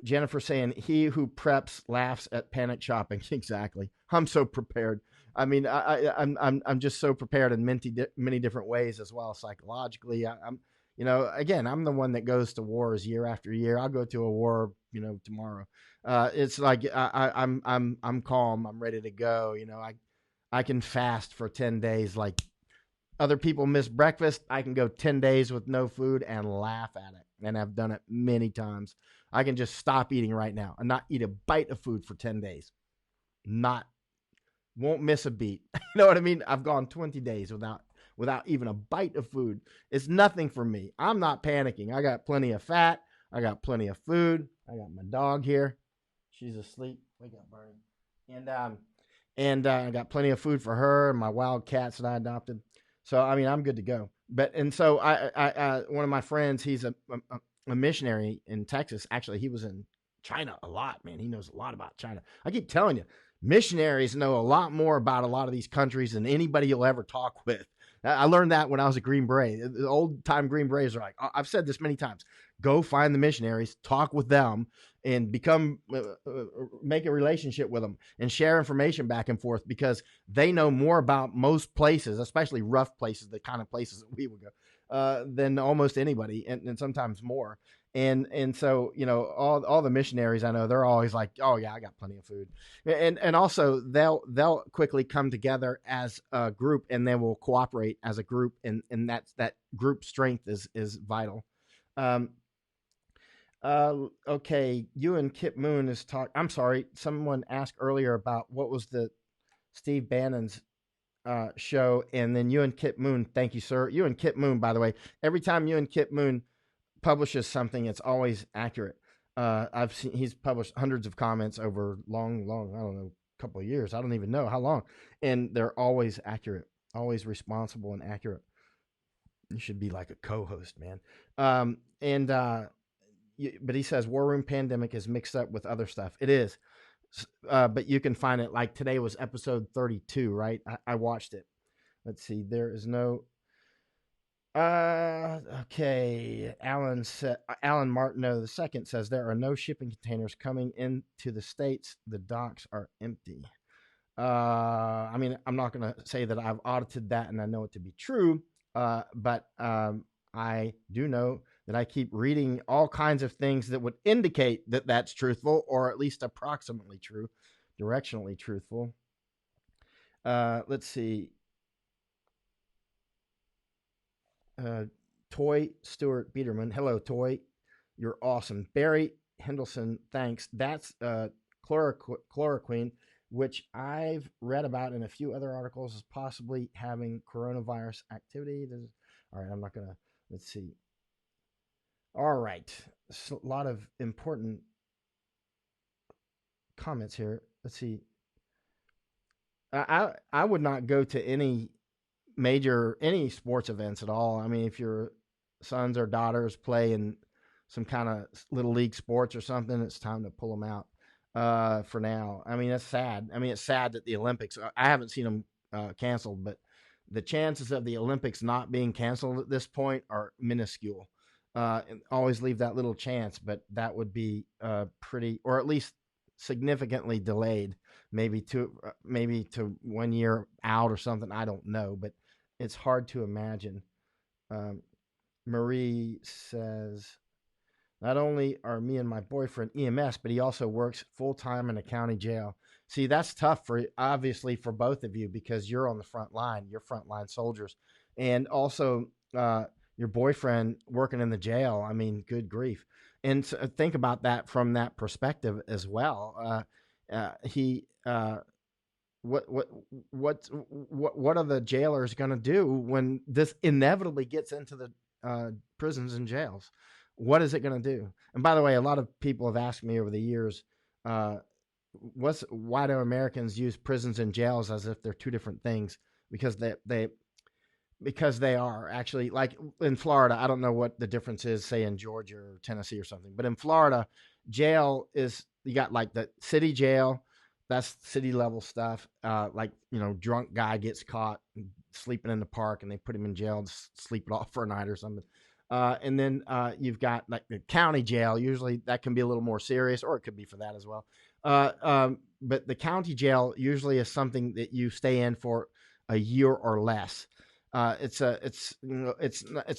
Jennifer saying, "He who preps laughs at panic shopping." Exactly. I'm so prepared. I mean, I'm just so prepared in many different ways as well. Psychologically, I'm, again, I'm the one that goes to wars year after year. I'll go to a war, tomorrow. It's like I'm calm. I'm ready to go. I can fast for 10 days. Like other people miss breakfast, I can go 10 days with no food and laugh at it. And I've done it many times. I can just stop eating right now and not eat a bite of food for 10 days. Won't miss a beat. You know what I mean? I've gone 20 days without even a bite of food. It's nothing for me. I'm not panicking. I got plenty of fat. I got plenty of food. I got my dog here. She's asleep. Wake up, Barney. And I got plenty of food for her and my wild cats that I adopted. So, I mean, I'm good to go. So I one of my friends, he's a missionary in Texas. Actually, he was in China a lot, man. He knows a lot about China. I keep telling you, missionaries know a lot more about a lot of these countries than anybody you'll ever talk with. I learned that when I was a Green Beret. The old time Green Berets are like, I've said this many times, go find the missionaries, talk with them, and make a relationship with them and share information back and forth, because they know more about most places, especially rough places, the kind of places that we would go, than almost anybody, and sometimes more. And so, all the missionaries I know, they're always like, oh yeah, I got plenty of food. And also they'll quickly come together as a group, and they will cooperate as a group. And that group strength is vital. Okay. You and Kip Moon is talk. I'm sorry. Someone asked earlier about what was the Steve Bannon's show. And then you and Kip Moon. Thank you, sir. You and Kip Moon, by the way, every time you and Kip Moon publishes something, it's always accurate. I've seen he's published hundreds of comments over long, I don't know, couple of years. I don't even know how long, and they're always accurate, always responsible and accurate. You should be like a co-host, man. But he says War Room Pandemic is mixed up with other stuff. It is, but you can find it. Like today was episode 32, right? I watched it. Let's see. There is no. Okay. Alan Martineau II says there are no shipping containers coming into the States. The docks are empty. I mean, I'm not going to say that I've audited that and I know it to be true, but I do know that I keep reading all kinds of things that would indicate that that's truthful, or at least approximately true, directionally truthful. Let's see. Toy Stuart Biederman. Hello, Toy. You're awesome. Barry Hendelson, thanks. That's chloroquine, which I've read about in a few other articles as possibly having coronavirus activity. All right, I'm not going to, let's see. All right. A lot of important comments here. Let's see. I would not go to any sports events at all. I mean, if your sons or daughters play in some kind of little league sports or something, it's time to pull them out for now. I mean, that's sad. I mean, it's sad that the Olympics, I haven't seen them canceled, but the chances of the Olympics not being canceled at this point are minuscule. And always leave that little chance, but that would be pretty, or at least significantly delayed, maybe to 1 year out or something. I don't know, but it's hard to imagine. Um, Marie says, not only are me and my boyfriend EMS, but he also works full time in a county jail. See, that's tough for obviously for both of you because you're on the front line, you're frontline soldiers, and also your boyfriend working in the jail. I mean, good grief. And so think about that from that perspective as well. He what what what are the jailers going to do when this inevitably gets into the prisons and jails? What is it going to do? And by the way, a lot of people have asked me over the years, uh, why do Americans use prisons and jails as if they're two different things? Because they are actually, like in Florida. I don't know what the difference is, say in Georgia or Tennessee or something, but in Florida, jail is, you got like the city jail, that's city level stuff. Like, drunk guy gets caught sleeping in the park and they put him in jail to sleep it off for a night or something. And then you've got like the county jail. Usually that can be a little more serious, or it could be for that as well. But the county jail usually is something that you stay in for a year or less. It's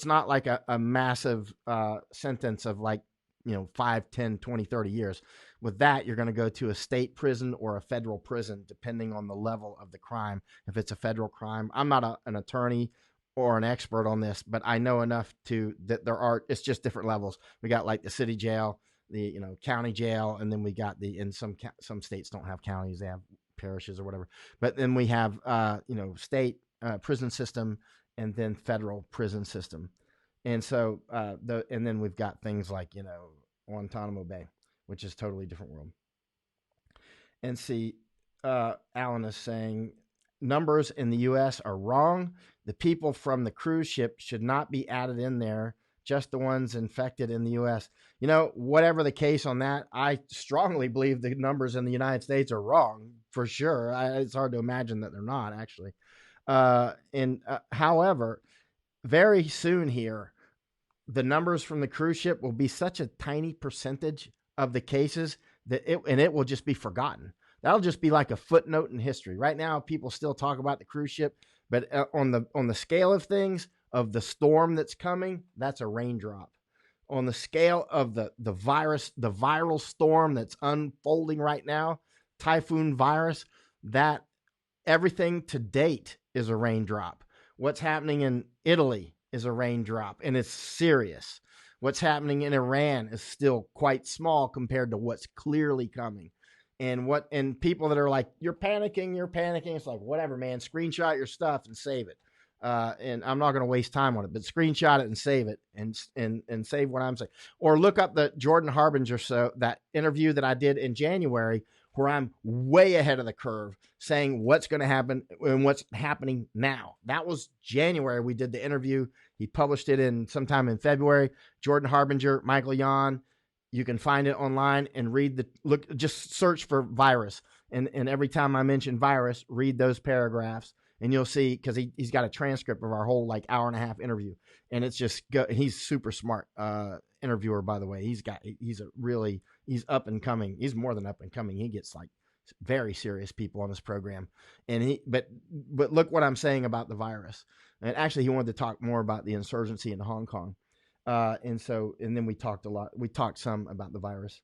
not like a massive sentence of like 5, 10, 20, 30 years. With that, you're going to go to a state prison or a federal prison, depending on the level of the crime. If it's a federal crime, I'm not an attorney or an expert on this, but I know enough it's just different levels. We got like the city jail, the county jail, and then we got in some states don't have counties, they have parishes or whatever. But then we have state prison system and then federal prison system. And so and then we've got things like Guantanamo Bay, which is a totally different world. And see, Alan is saying numbers in the U.S. are wrong. The people from the cruise ship should not be added in there, just the ones infected in the U.S. Whatever the case on that, I strongly believe the numbers in the United States are wrong for sure. It's hard to imagine that they're not actually. However, very soon here, the numbers from the cruise ship will be such a tiny percentage of the cases that it will just be forgotten. That'll just be like a footnote in history. Right now, people still talk about the cruise ship, but on the scale of things, of the storm that's coming, that's a raindrop. On the scale of the virus, the viral storm that's unfolding right now, typhoon virus, that everything to date is a raindrop. What's happening in Italy is a raindrop, and it's serious. What's happening in Iran is still quite small compared to what's clearly coming. And people that are like, you're panicking. It's like, whatever, man, screenshot your stuff and save it. And I'm not going to waste time on it, but screenshot it and save it and save what I'm saying. Or look up the Jordan Harbinger, that interview that I did in January, where I'm way ahead of the curve saying what's going to happen and what's happening now. That was January. We did the interview. He published it sometime in February. Jordan Harbinger, Michael Yon. You can find it online and just search for virus. And every time I mention virus, read those paragraphs and you'll see, because he's got a transcript of our whole like hour and a half interview. And it's just, he's super smart interviewer, by the way. He's up and coming. He's more than up and coming. He gets like very serious people on his program. But look what I'm saying about the virus. And actually he wanted to talk more about the insurgency in Hong Kong. And then we talked some about the virus.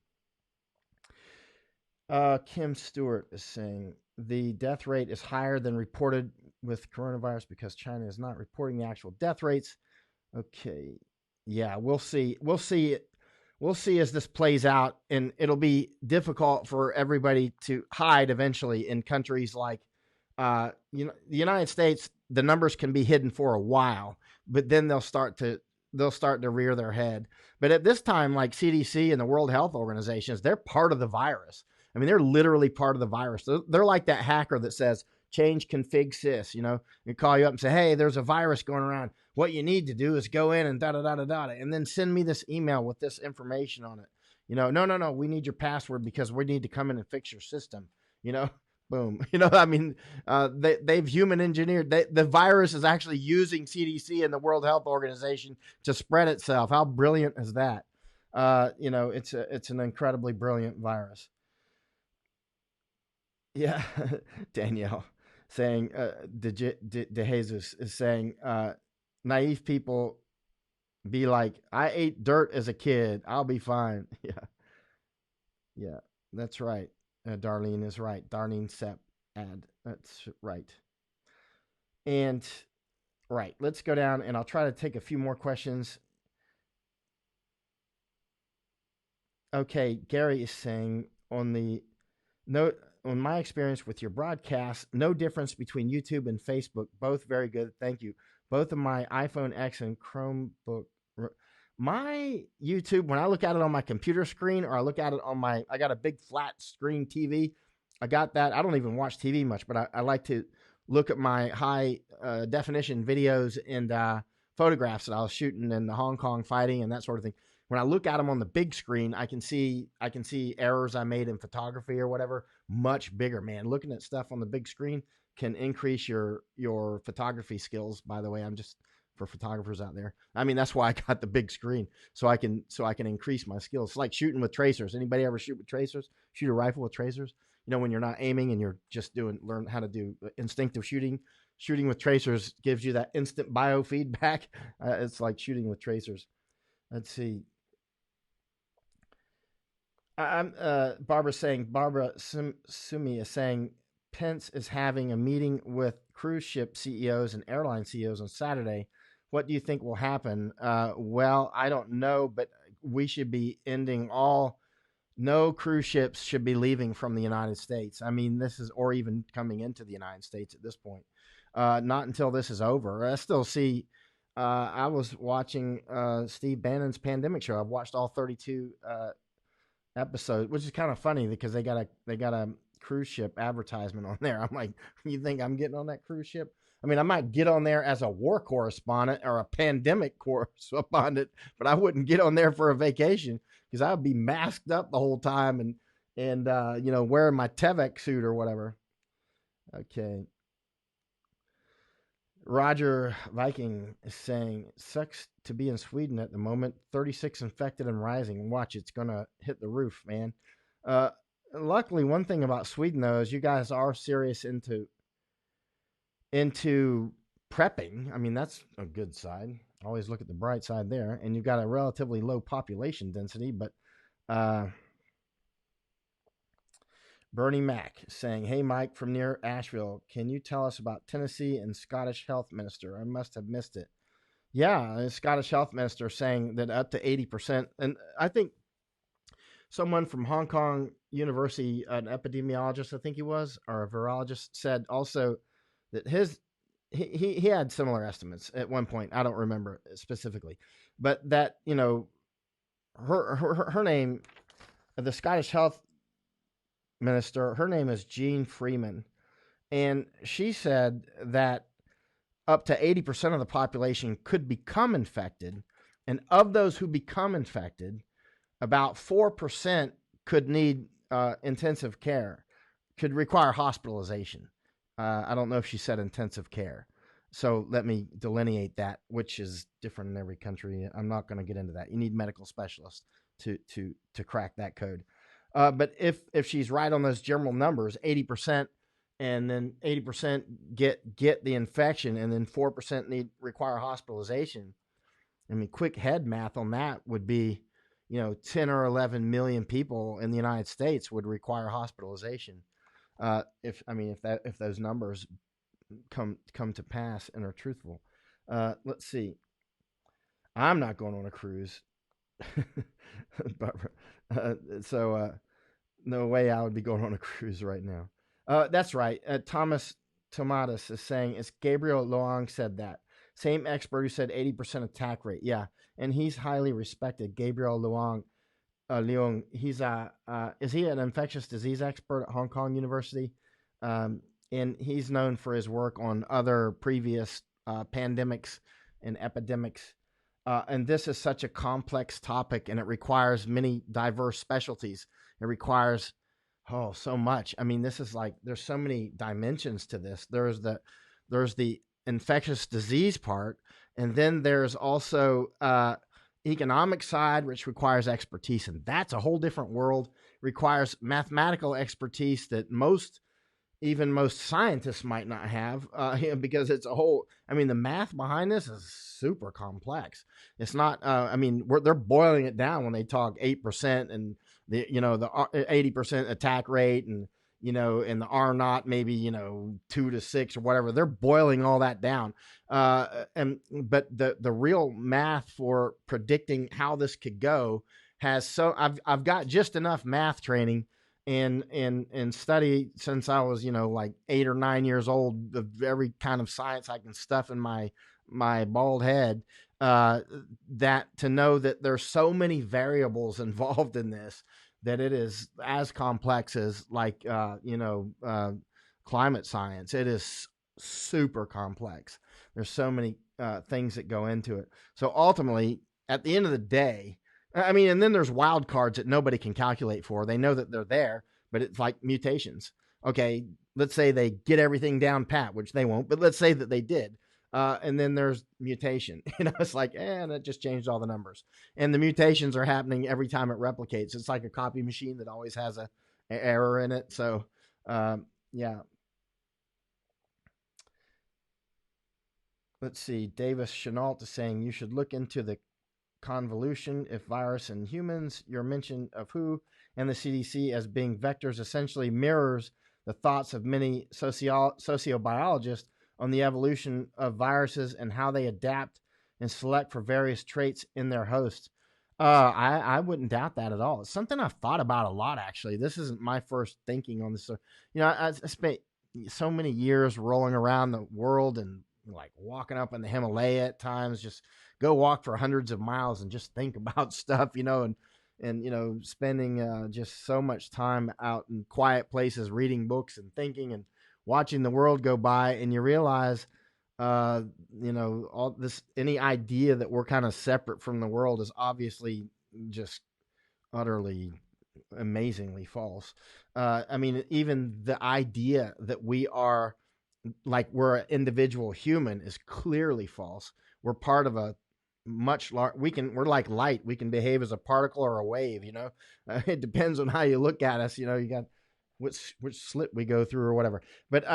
Kim Stewart is saying the death rate is higher than reported with coronavirus because China is not reporting the actual death rates. Okay. Yeah, we'll see. We'll see as this plays out, and it'll be difficult for everybody to hide eventually in countries like, the United States. The numbers can be hidden for a while, but then they'll start to rear their head. But at this time, like CDC and the World Health Organizations, they're part of the virus. I mean, they're literally part of the virus. They're like that hacker that says, change config sys, and call you up and say, hey, there's a virus going around. What you need to do is go in and and then send me this email with this information on it. No, we need your password because we need to come in and fix your system. Boom. I mean, they've human engineered. The virus is actually using CDC and the World Health Organization to spread itself. How brilliant is that? It's an incredibly brilliant virus. Yeah, Danielle saying, De Jesus is saying, naive people be like, I ate dirt as a kid. I'll be fine. Yeah, yeah, that's right. Darlene is right. Darlene Sepp ad. That's right. And right, let's go down and I'll try to take a few more questions. Okay, Gary is saying on the no on my experience with your broadcast, no difference between YouTube and Facebook. Both very good. Thank you. Both of my iPhone X and Chromebook. My YouTube, when I look at it on my computer screen or I look at it on I got a big flat screen TV. I got that. I don't even watch TV much, but I like to look at my high definition videos and photographs that I was shooting in the Hong Kong fighting and that sort of thing. When I look at them on the big screen, I can see errors I made in photography or whatever much bigger. Man, looking at stuff on the big screen can increase your photography skills. By the way, I'm just for photographers out there. I mean, that's why I got the big screen so I can increase my skills. It's like shooting with tracers. Anybody ever shoot with tracers? Shoot a rifle with tracers? When you're not aiming and you're just learn how to do instinctive shooting. Shooting with tracers gives you that instant biofeedback. It's like shooting with tracers. Let's see. Barbara Sumi is saying Pence is having a meeting with cruise ship CEOs and airline CEOs on Saturday. What do you think will happen? Well, I don't know, but we should be ending no cruise ships should be leaving from the United States. I mean, or even coming into the United States at this point. Not until this is over. I still see, I was watching Steve Bannon's Pandemic Show. I've watched all 32 episode, which is kind of funny because they got a cruise ship advertisement on there. I'm like, you think I'm getting on that cruise ship? I mean, I might get on there as a war correspondent or a pandemic correspondent, but I wouldn't get on there for a vacation because I would be masked up the whole time and wearing my Tevek suit or whatever. Okay. Roger Viking is saying, sucks to be in Sweden at the moment. 36 infected and rising. Watch, it's going to hit the roof, man. Luckily, one thing about Sweden, though, is you guys are serious into prepping. I mean, that's a good side. Always look at the bright side there. And you've got a relatively low population density, but Bernie Mac saying, hey, Mike from near Asheville, can you tell us about Tennessee and Scottish health minister? I must have missed it. Yeah, the Scottish health minister saying that up to 80%. And I think someone from Hong Kong University, an epidemiologist, I think he was, or a virologist, said also that he had similar estimates at one point. I don't remember specifically, but that, her name, the Scottish health minister, her name is Jean Freeman, and she said that up to 80% of the population could become infected, and of those who become infected, about 4% could need intensive care, could require hospitalization. I don't know if she said intensive care, so let me delineate that, which is different in every country. I'm not going to get into that. You need medical specialists to crack that code. But if she's right on those general numbers, 80%, and then 80% get the infection, and then 4% require hospitalization. I mean, quick head math on that would be, 10 or 11 million people in the United States would require hospitalization. If those numbers come to pass and are truthful. Let's see. I'm not going on a cruise. No way I would be going on a cruise right now. That's right. Thomas Tomatis is saying it's Gabriel Loang said that. Same expert who said 80% attack rate. Yeah, and he's highly respected. Gabriel Loang. He's is he an infectious disease expert at Hong Kong University? And he's known for his work on other previous pandemics and epidemics. And this is such a complex topic, and it requires many diverse specialties. It requires Oh, so much. I mean, this is like there's so many dimensions to this. There's the infectious disease part, and then there's also economic side, which requires expertise, and that's a whole different world. Requires mathematical expertise that even most scientists might not have, because it's a whole. I mean, the math behind this is super complex. It's not. I mean, they're boiling it down when they talk 8% and the 80% attack rate, and and the R naught maybe 2 to 6 or whatever. They're boiling all that down. And but the real math for predicting how this could go has I've got just enough math training and study since I was like 8 or 9 years old, of every kind of science I can stuff in my bald head, that to know that there's so many variables involved in this, that it is as complex as like climate science. It is super complex. There's so many things that go into it. So ultimately, at the end of the day, I mean, and then there's wild cards that nobody can calculate for. They know that they're there, but it's like mutations. Okay, let's say they get everything down pat, which they won't, but let's say that they did. And then there's mutation. It's like, that just changed all the numbers. And the mutations are happening every time it replicates. It's like a copy machine that always has a error in it. So, yeah. Let's see. Davis Chenault is saying you should look into the convolution if virus in humans. Your mention of WHO and the CDC as being vectors essentially mirrors the thoughts of many sociobiologists on the evolution of viruses and how they adapt and select for various traits in their hosts. I wouldn't doubt that at all. It's something I've thought about a lot, actually. This isn't my first thinking on this. I spent so many years rolling around the world and like walking up in the Himalaya at times, just go walk for hundreds of miles and just think about stuff, and spending just so much time out in quiet places, reading books and thinking and watching the world go by, and you realize, all this, any idea that we're kind of separate from the world is obviously just utterly, amazingly false. I mean, even the idea that we're an individual human is clearly false. We're part of a much large. We're like light. We can behave as a particle or a wave. It depends on how you look at us. You got which slit we go through or whatever. But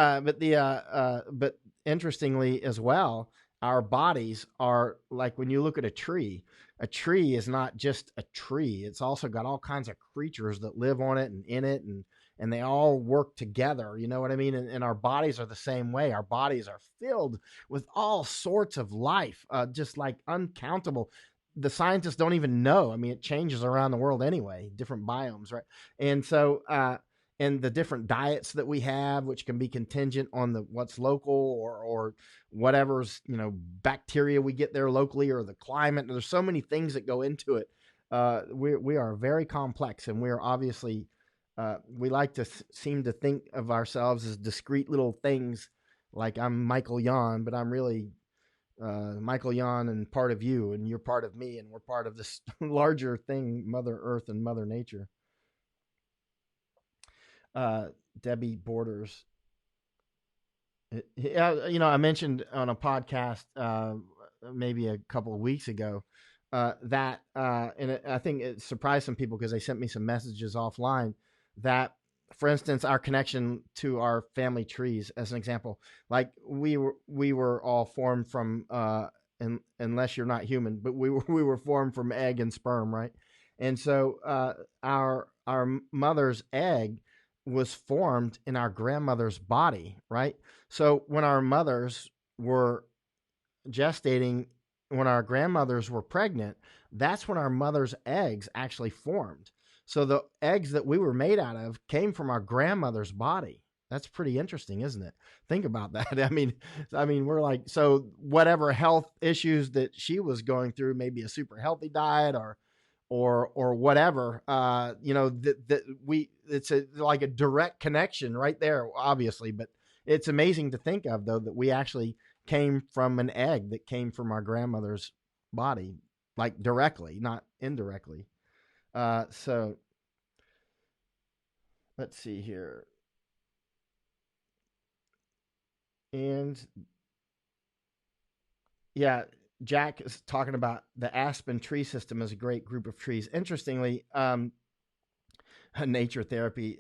interestingly as well, our bodies are like, when you look at a tree. A tree is not just a tree. It's also got all kinds of creatures that live on it and in it, and they all work together. You know what I mean? And our bodies are the same way. Our bodies are filled with all sorts of life, just like uncountable. The scientists don't even know. I mean, it changes around the world anyway, different biomes, right? And so, and the different diets that we have, which can be contingent on what's local, or whatever's bacteria we get there locally, or the climate. There's so many things that go into it. We are very complex, and we are obviously, we like to seem to think of ourselves as discrete little things. Like, I'm Michael Yon, but I'm really Michael Yon and part of you, and you're part of me, and we're part of this larger thing, Mother Earth and Mother Nature. uh, Debbie Borders. Yeah, I mentioned on a podcast maybe a couple of weeks ago that, and I think it surprised some people because they sent me some messages offline that, for instance, our connection to our family trees, as an example, like we were all formed from, unless you're not human, but we were formed from egg and sperm, right? And so our mother's egg was formed in our grandmother's body, right? So when our mothers were gestating, when our grandmothers were pregnant, that's when our mother's eggs actually formed. So the eggs that we were made out of came from our grandmother's body. That's pretty interesting, isn't it? Think about that. I mean, we're like, so whatever health issues that she was going through, maybe a super healthy diet or whatever, that we, it's like a direct connection right there, obviously. But it's amazing to think of, though, that we actually came from an egg that came from our grandmother's body, like directly, not indirectly. So let's see here. And yeah, Jack is talking about the aspen tree system as a great group of trees. Interestingly, nature therapy.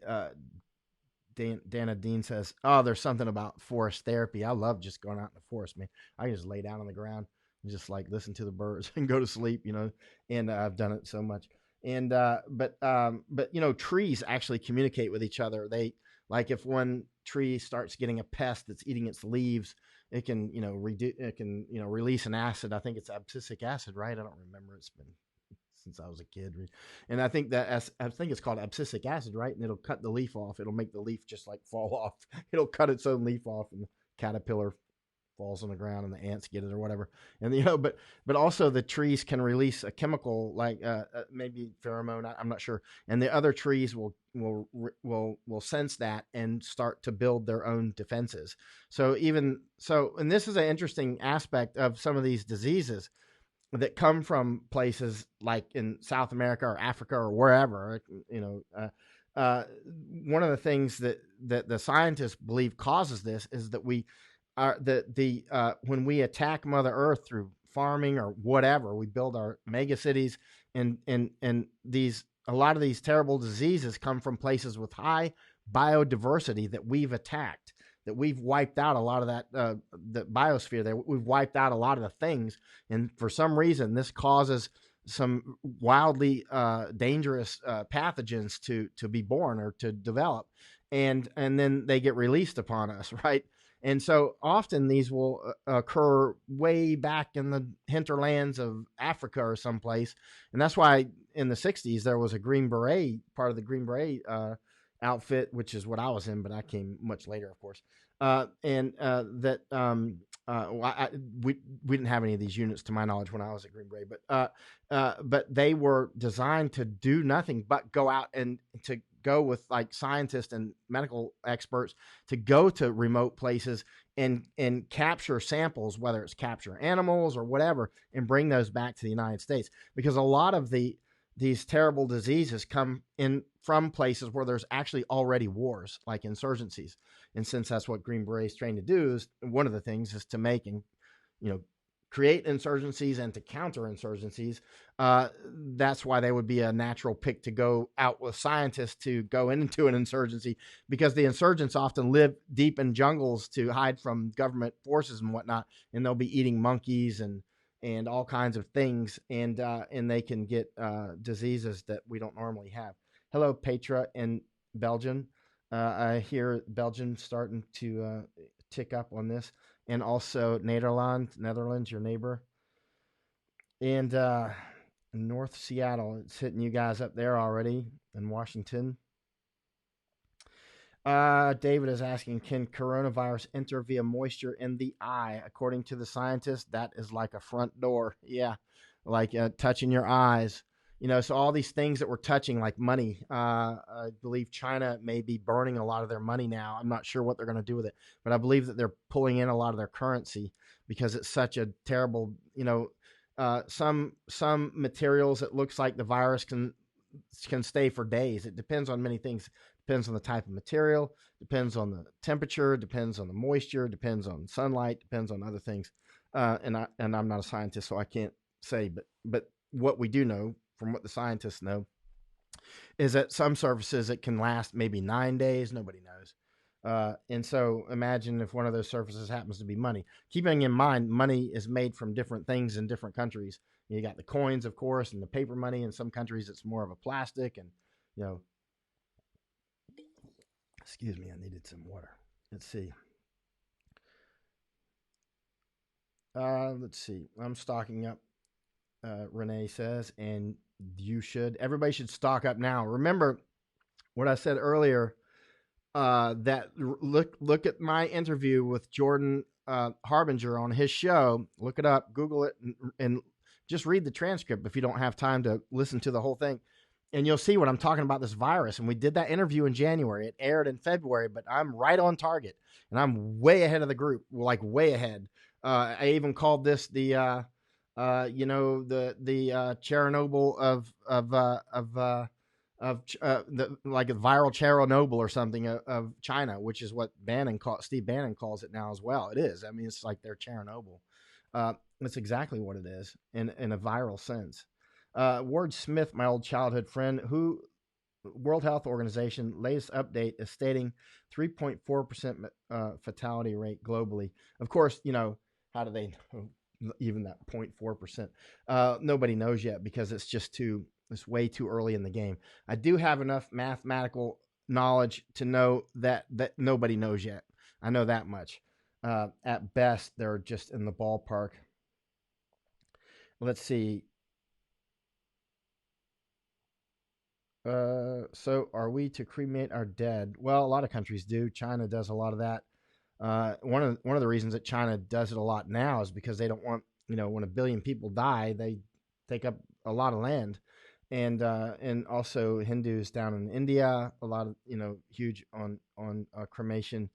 Dana Dean says, "Oh, there's something about forest therapy. I love just going out in the forest, man. I can just lay down on the ground and just like listen to the birds and go to sleep, you know." And I've done it so much. And but you know, trees actually communicate with each other. They like if one tree starts getting a pest that's eating its leaves, it can it can release an acid. I think it's abscisic acid, right? I don't remember. It's been since I was a kid. And I think I think it's called abscisic acid, right? And it'll cut the leaf off. It'll make the leaf just like fall off. It'll cut its own leaf off, and the caterpillar falls on the ground, and the ants get it or whatever. And but also the trees can release a chemical like maybe pheromone. I'm not sure. And the other trees will sense that and start to build their own defenses. So and this is an interesting aspect of some of these diseases that come from places like in South America or Africa or wherever, one of the things that the scientists believe causes this is that we are when we attack Mother Earth through farming or whatever, we build our mega cities, and these a lot of these terrible diseases come from places with high biodiversity that we've attacked, that we've wiped out a lot of that the biosphere there. We've wiped out a lot of the things, and for some reason, this causes some wildly dangerous pathogens to be born or to develop, and then they get released upon us, right? And so often these will occur way back in the hinterlands of Africa or someplace, and that's why in the '60s there was a Green Beret, part of the Green Beret outfit, which is what I was in, but I came much later, of course. And that we didn't have any of these units to my knowledge when I was at Green Beret, but they were designed to do nothing but go out and to go with like scientists and medical experts to go to remote places and capture samples, whether it's capture animals or whatever, and bring those back to the United States, because a lot of these terrible diseases come in from places where there's actually already wars, like insurgencies. And since that's what Green Berets trained to do, is one of the things is to make and create insurgencies and to counter insurgencies. That's why they would be a natural pick to go out with scientists to go into an insurgency, because the insurgents often live deep in jungles to hide from government forces and whatnot, and they'll be eating monkeys and all kinds of things, and they can get diseases that we don't normally have. Hello, Petra in Belgium. I hear Belgium starting to tick up on this, and also Netherlands, your neighbor, and North Seattle. It's hitting you guys up there already in Washington. David is asking, can coronavirus enter via moisture in the eye? According to the scientists, that is like a front door. Yeah, like touching your eyes. So all these things that we're touching, like money, I believe China may be burning a lot of their money now. I'm not sure what they're going to do with it, but I believe that they're pulling in a lot of their currency because it's such a terrible, some materials, it looks like the virus can stay for days. It depends on many things. Depends on the type of material, depends on the temperature, depends on the moisture, depends on sunlight, depends on other things. And I'm not a scientist, so I can't say, but what we do know from what the scientists know is that some surfaces it can last maybe 9 days. Nobody knows. And so imagine if one of those surfaces happens to be money. Keeping in mind, money is made from different things in different countries. You got the coins, of course, and the paper money. In some countries, it's more of a plastic, and excuse me, I needed some water. Let's see. Let's see. I'm stocking up. Renee says, and everybody should stock up now. Remember what I said earlier, that look at my interview with Jordan Harbinger on his show. Look it up, Google it, and just read the transcript if you don't have time to listen to the whole thing. And you'll see what I'm talking about, this virus. And we did that interview in January. It aired in February, but I'm right on target. And I'm way ahead of the group, like way ahead. I even called this the Chernobyl of like a viral Chernobyl or something of China, which is what Steve Bannon calls it now as well. It is. I mean, it's like their Chernobyl. That's exactly what it is in a viral sense. Ward Smith, my old childhood friend, who World Health Organization latest update is stating 3.4% fatality rate globally. Of course, how do they know even that 0.4%? Nobody knows yet because it's way too early in the game. I do have enough mathematical knowledge to know that nobody knows yet. I know that much. At best, they're just in the ballpark. Let's see. So are we to cremate our dead? Well, a lot of countries do. China does a lot of that. One of the reasons that China does it a lot now is because they don't want, when a billion people die, they take up a lot of land, and also Hindus down in India, a lot of huge on cremation.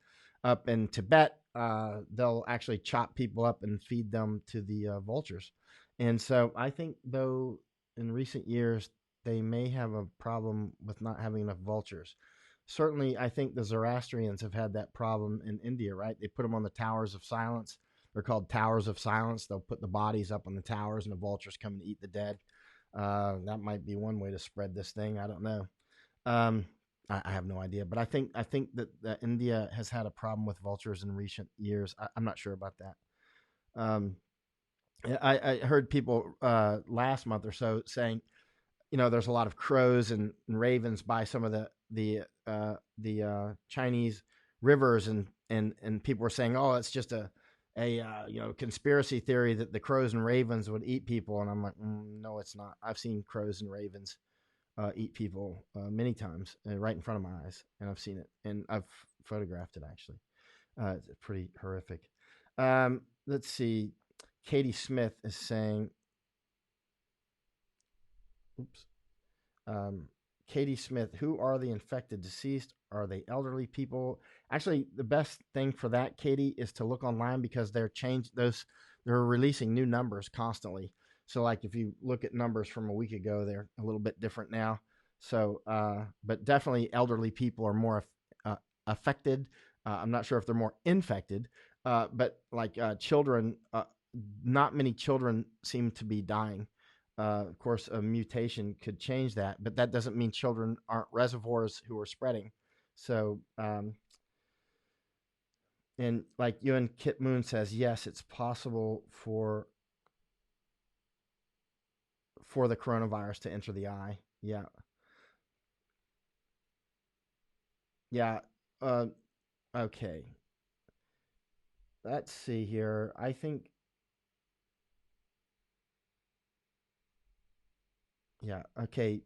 Up in Tibet, they'll actually chop people up and feed them to the vultures, and so I think though in recent years they may have a problem with not having enough vultures. Certainly, I think the Zoroastrians have had that problem in India, right? They put them on the towers of silence. They're called towers of silence. They'll put the bodies up on the towers, and the vultures come and eat the dead. That might be one way to spread this thing. I don't know. Um, I have no idea, but I think that India has had a problem with vultures in recent years. I'm not sure about that. Um, I heard people last month or so saying, there's a lot of crows and ravens by some of the Chinese rivers, and people were saying, oh, it's just a conspiracy theory that the crows and ravens would eat people, and I'm like, no, it's not. I've seen crows and ravens eat people many times right in front of my eyes, and I've seen it, and I've photographed it actually. It's pretty horrific. Let's see. Katie Smith is saying, oops. Um, Katie Smith, who are the infected deceased? Are they elderly people? Actually, the best thing for that, Katie, is to look online because they're releasing new numbers constantly. So, like if you look at numbers from a week ago, they're a little bit different now. So, but definitely elderly people are more affected. I'm not sure if they're more infected, but like children, not many children seem to be dying. Of course, a mutation could change that, but that doesn't mean children aren't reservoirs who are spreading. So, and like Ewan Kit Moon says, yes, it's possible for the coronavirus to enter the eye. Yeah, yeah. Uh, okay. Let's see here. I think, yeah. Okay.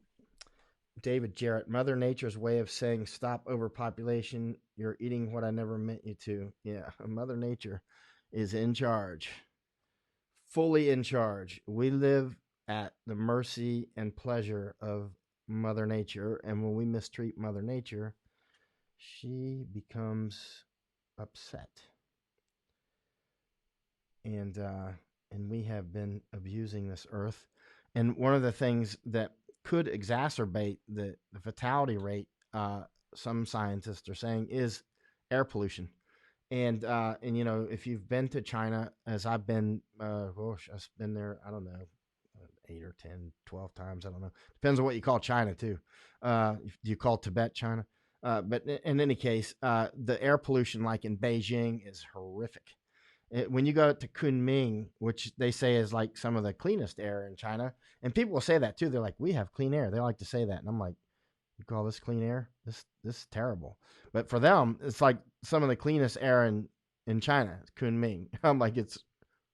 David Jarrett, Mother Nature's way of saying stop overpopulation. You're eating what I never meant you to. Yeah, Mother Nature is in charge, fully in charge. We live at the mercy and pleasure of Mother Nature, and when we mistreat Mother Nature, she becomes upset, and we have been abusing this earth. And one of the things that could exacerbate the fatality rate, some scientists are saying, is air pollution. And if you've been to China, as I've been, I've been there, I don't know, 8 or 10, 12 times, I don't know, depends on what you call China too. Do you call Tibet China? But in any case, the air pollution, like in Beijing, is horrific. When you go to Kunming, which they say is like some of the cleanest air in China, and people will say that too. They're like, "We have clean air." They like to say that, and I'm like, "You call this clean air? This is terrible." But for them, it's like some of the cleanest air in China, Kunming. I'm like, it's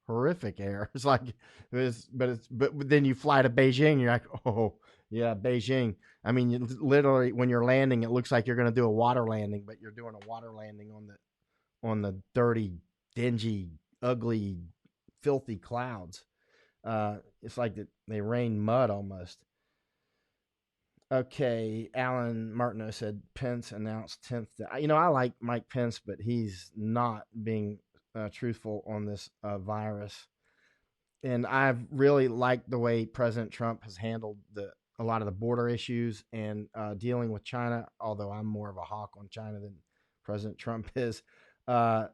horrific air. It's like, but then you fly to Beijing, you're like, oh yeah, Beijing. I mean, literally when you're landing, it looks like you're going to do a water landing, but you're doing a water landing on the dirty, dingy, ugly, filthy clouds. It's like they rain mud almost. Okay, Alan Martineau said Pence announced 10th. I like Mike Pence, but he's not being truthful on this virus. And I've really liked the way President Trump has handled a lot of the border issues and dealing with China. Although I'm more of a hawk on China than President Trump is. Uh,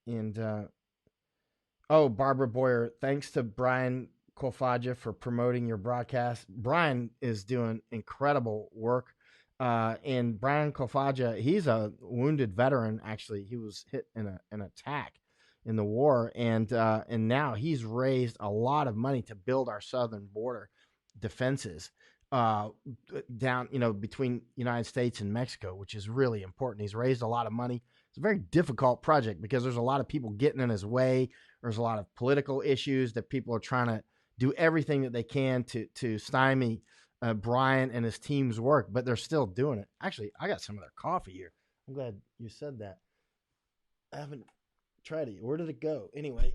and Oh, Barbara Boyer, thanks to Brian Kolfaja for promoting your broadcast. Brian is doing incredible work. And Brian Kolfaja, he's a wounded veteran. Actually, he was hit in an attack in the war, and now he's raised a lot of money to build our southern border defenses uh, down, between United States and Mexico, which is really important. He's raised a lot of money. It's a very difficult project because there's a lot of people getting in his way. There's a lot of political issues that people are trying to do everything that they can to stymie Brian and his team's work, but they're still doing it. Actually, I got some of their coffee here. I'm glad you said that. I haven't tried it. Where did it go? Anyway,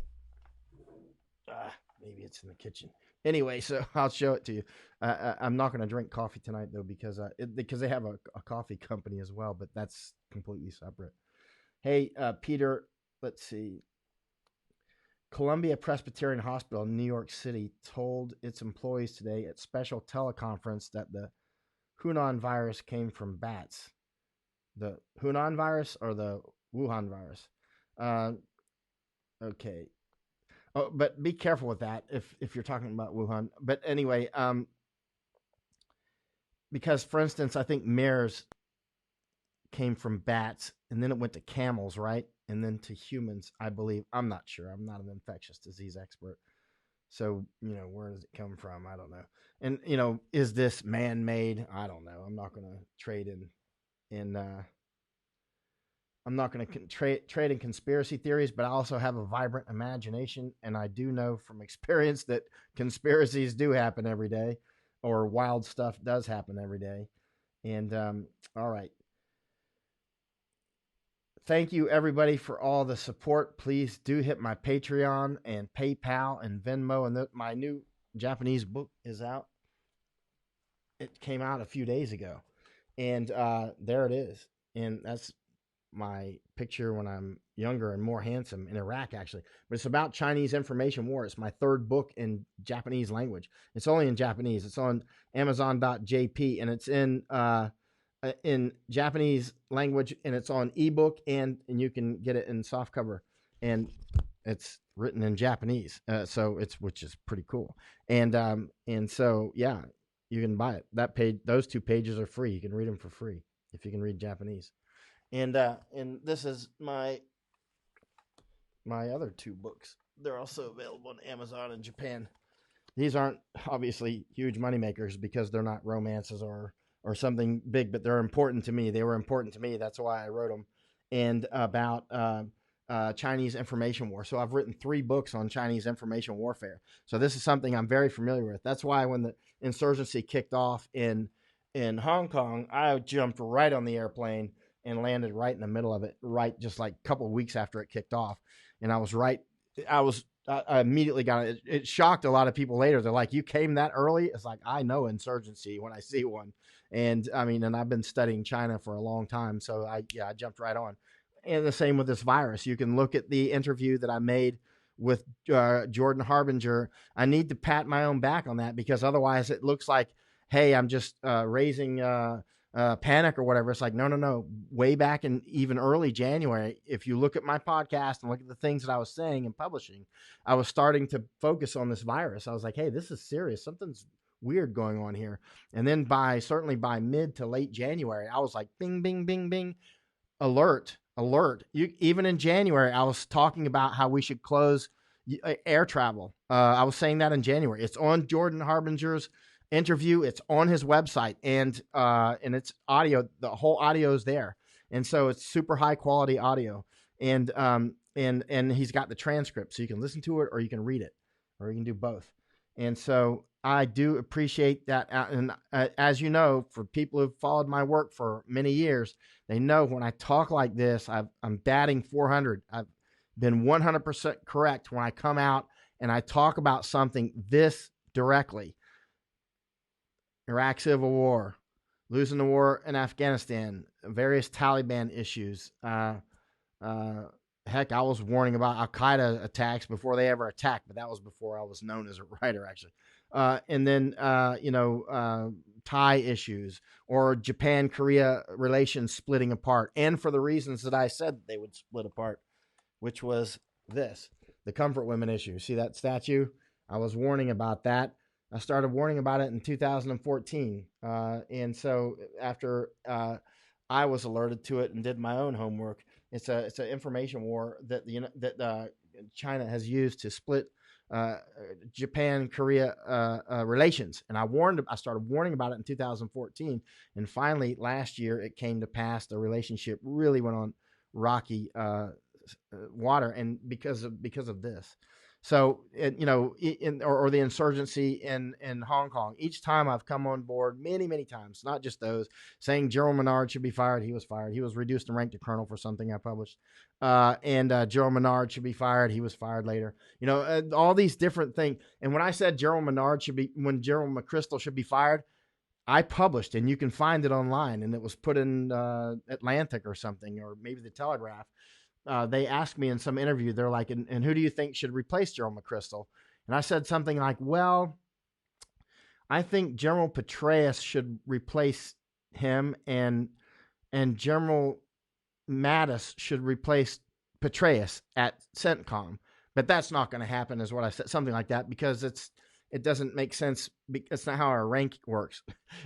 maybe it's in the kitchen. Anyway, so I'll show it to you. I'm not going to drink coffee tonight though because they have a coffee company as well, but that's completely separate. Hey, Peter, let's see. Columbia Presbyterian Hospital in New York City told its employees today at special teleconference that the Hunan virus came from bats. The Hunan virus or the Wuhan virus? Okay. Oh, but be careful with that if you're talking about Wuhan. But anyway, because for instance, I think MERS came from bats and then it went to camels, right? And then to humans, I believe. I'm not sure. I'm not an infectious disease expert. So, where does it come from? I don't know. And, is this man-made? I don't know. I'm not going to trade in I'm not going to trade in conspiracy theories, but I also have a vibrant imagination. And I do know from experience that conspiracies do happen every day, or wild stuff does happen every day. And, all right. Thank you, everybody, for all the support. Please do hit my Patreon and PayPal and Venmo. And my new Japanese book is out. It came out a few days ago. And there it is. And that's my picture when I'm younger and more handsome in Iraq, actually. But it's about Chinese information war. It's my third book in Japanese language. It's only in Japanese. It's on Amazon.jp, and it's in Japanese language, and it's on ebook, and you can get it in soft cover, and it's written in Japanese. Which is pretty cool. And so yeah, you can buy it. That page, those 2 pages are free. You can read them for free if you can read Japanese. And this is my other 2 books. They're also available on Amazon in Japan. These aren't obviously huge moneymakers because they're not romances or something big, but they're important to me. They were important to me. That's why I wrote them. And about Chinese information war. So I've written 3 books on Chinese information warfare. So this is something I'm very familiar with. That's why when the insurgency kicked off in Hong Kong, I jumped right on the airplane and landed right in the middle of it, right just like a couple of weeks after it kicked off. And I immediately got it. It shocked a lot of people later. They're like, "You came that early?" It's like, I know insurgency when I see one. And I mean, and I've been studying China for a long time. So I jumped right on. And the same with this virus. You can look at the interview that I made with Jordan Harbinger. I need to pat my own back on that because otherwise it looks like, hey, I'm just raising panic or whatever. It's like, no. Way back in even early January, if you look at my podcast and look at the things that I was saying and publishing, I was starting to focus on this virus. I was like, hey, this is serious. Something's weird going on here. And then certainly by mid to late January, I was like, bing, bing, bing, bing, alert. Even in January, I was talking about how we should close air travel. I was saying that in January. It's on Jordan Harbinger's interview. It's on his website, and it's audio. The whole audio is there, and so it's super high quality audio. And he's got the transcript, so you can listen to it, or you can read it, or you can do both. And so I do appreciate that. And as you know, for people who've followed my work for many years, they know when I talk like this, I'm batting 400. I've been 100% correct when I come out and I talk about something this directly. Iraq Civil War, losing the war in Afghanistan, various Taliban issues, Heck, I was warning about Al Qaeda attacks before they ever attacked, but that was before I was known as a writer, actually. And then, Thai issues or Japan Korea relations splitting apart, and for the reasons that I said they would split apart, which was this, the comfort women issue. See that statue? I was warning about that. I started warning about it in 2014. And so after I was alerted to it and did my own homework, it's an information war that China has used to split uh, Japan Korea relations. And I started warning about it in 2014, and finally last year it came to pass. The relationship really went on rocky water, and because of this. So, or the insurgency in Hong Kong. Each time I've come on board, many times, not just those, saying General Menard should be fired. He was fired. He was reduced in rank to colonel for something I published. And General Menard should be fired. He was fired later. All these different things. And when I said General McChrystal should be fired, I published, and you can find it online, and it was put in Atlantic or something, or maybe the Telegraph. They asked me in some interview, they're like, and who do you think should replace General McChrystal? And I said something like, well, I think General Petraeus should replace him, and General Mattis should replace Petraeus at CENTCOM. But that's not going to happen, is what I said, something like that, because it doesn't make sense. It's not how our rank works.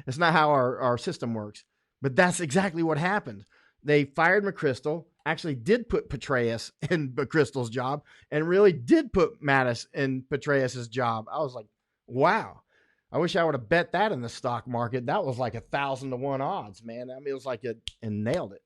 It's not how our system works. But that's exactly what happened. They fired McChrystal, actually did put Petraeus in McChrystal's job, and really did put Mattis in Petraeus's job. I was like, wow. I wish I would have bet that in the stock market. That was like 1,000-to-1 odds, man. I mean, it was like and nailed it,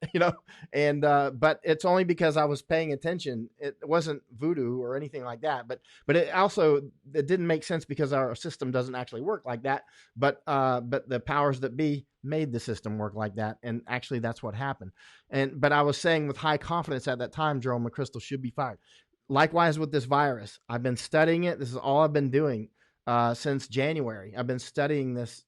And but it's only because I was paying attention. It wasn't voodoo or anything like that. But it didn't make sense because our system doesn't actually work like that. But the powers that be made the system work like that, and actually that's what happened. But I was saying with high confidence at that time, General McChrystal should be fired. Likewise with this virus, I've been studying it. This is all I've been doing. Since January, I've been studying this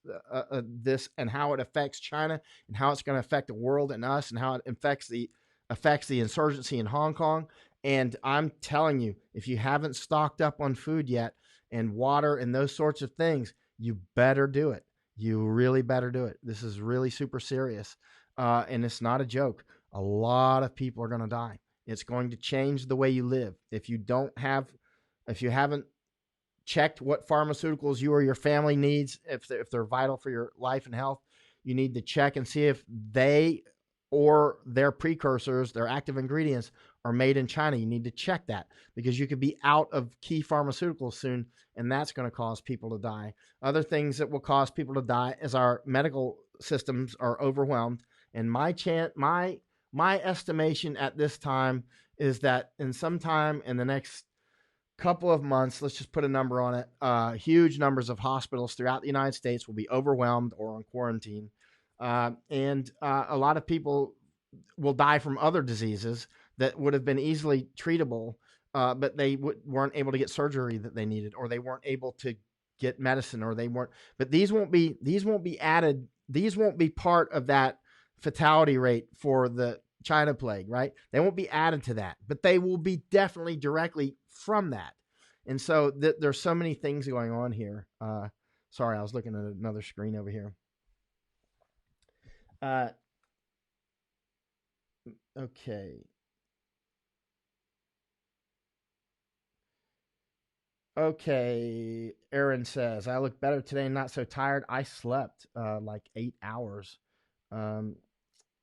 and how it affects China, and how it's going to affect the world and us, and how it affects the insurgency in Hong Kong. And I'm telling you, if you haven't stocked up on food yet, and water and those sorts of things, you better do it. You really better do it. This is really super serious, and it's not a joke. A lot of people are going to die. It's going to change the way you live. If you haven't checked what pharmaceuticals you or your family needs, if they're vital for your life and health, you need to check and see if they or their precursors, their active ingredients, are made in China. You need to check that, because you could be out of key pharmaceuticals soon, and that's going to cause people to die. Other things that will cause people to die is our medical systems are overwhelmed. And my estimation at this time is that in some time in the next couple of months, let's just put a number on it, huge numbers of hospitals throughout the United States will be overwhelmed or on quarantine. And a lot of people will die from other diseases that would have been easily treatable, but they weren't able to get surgery that they needed, or they weren't able to get medicine, or they weren't. But these won't be added. These won't be part of that fatality rate for the China plague, right? They won't be added to that, but they will be definitely directly from that. And so there's so many things going on here. Sorry, I was looking at another screen over here. Okay. Okay. Aaron says, I look better today, not so tired. I slept like 8 hours. Um,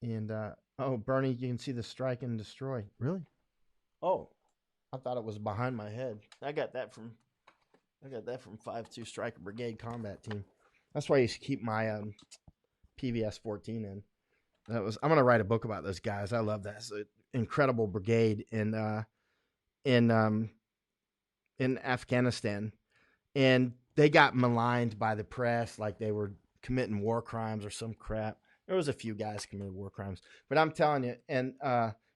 and oh, Bernie, you can see the strike and destroy. Really? Oh, I thought it was behind my head. I got that from 5-2 Stryker Brigade combat team. That's why I used to keep my PVS 14 in. I'm gonna write a book about those guys. I love that. It's an incredible brigade in Afghanistan, and they got maligned by the press like they were committing war crimes or some crap. There was a few guys committed war crimes, but I'm telling you, and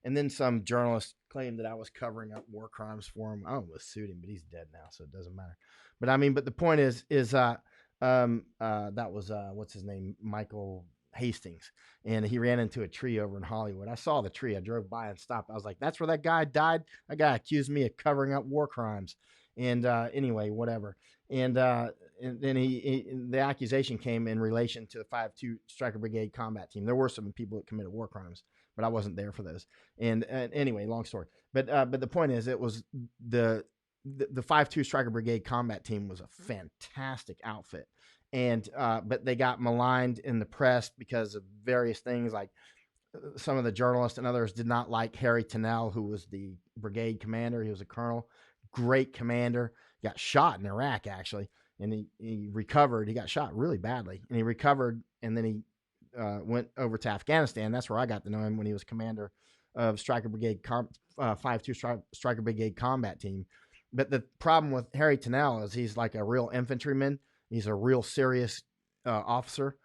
then some journalist claimed that I was covering up war crimes for him. I almost sued him, but he's dead now, so it doesn't matter. But I mean, but the point is that was what's his name, Michael Hastings, and he ran into a tree over in Hollywood. I saw the tree. I drove by and stopped. I was like, "That's where that guy died." That guy accused me of covering up war crimes. And anyway, whatever. And then the accusation came in relation to the 5-2 Stryker Brigade combat team. There were some people that committed war crimes, but I wasn't there for those. And anyway, long story. But the point is, it was the 5-2 Stryker Brigade combat team was a fantastic outfit. And but they got maligned in the press because of various things, like some of the journalists and others did not like Harry Tennell, who was the brigade commander. He was a colonel, great commander. Got shot in Iraq, actually, and he recovered. He got shot really badly, and he recovered, and then he went over to Afghanistan. That's where I got to know him, when he was commander of Stryker Brigade 5-2 Stryker Brigade combat team. But the problem with Harry Tennell is he's like a real infantryman. He's a real serious officer,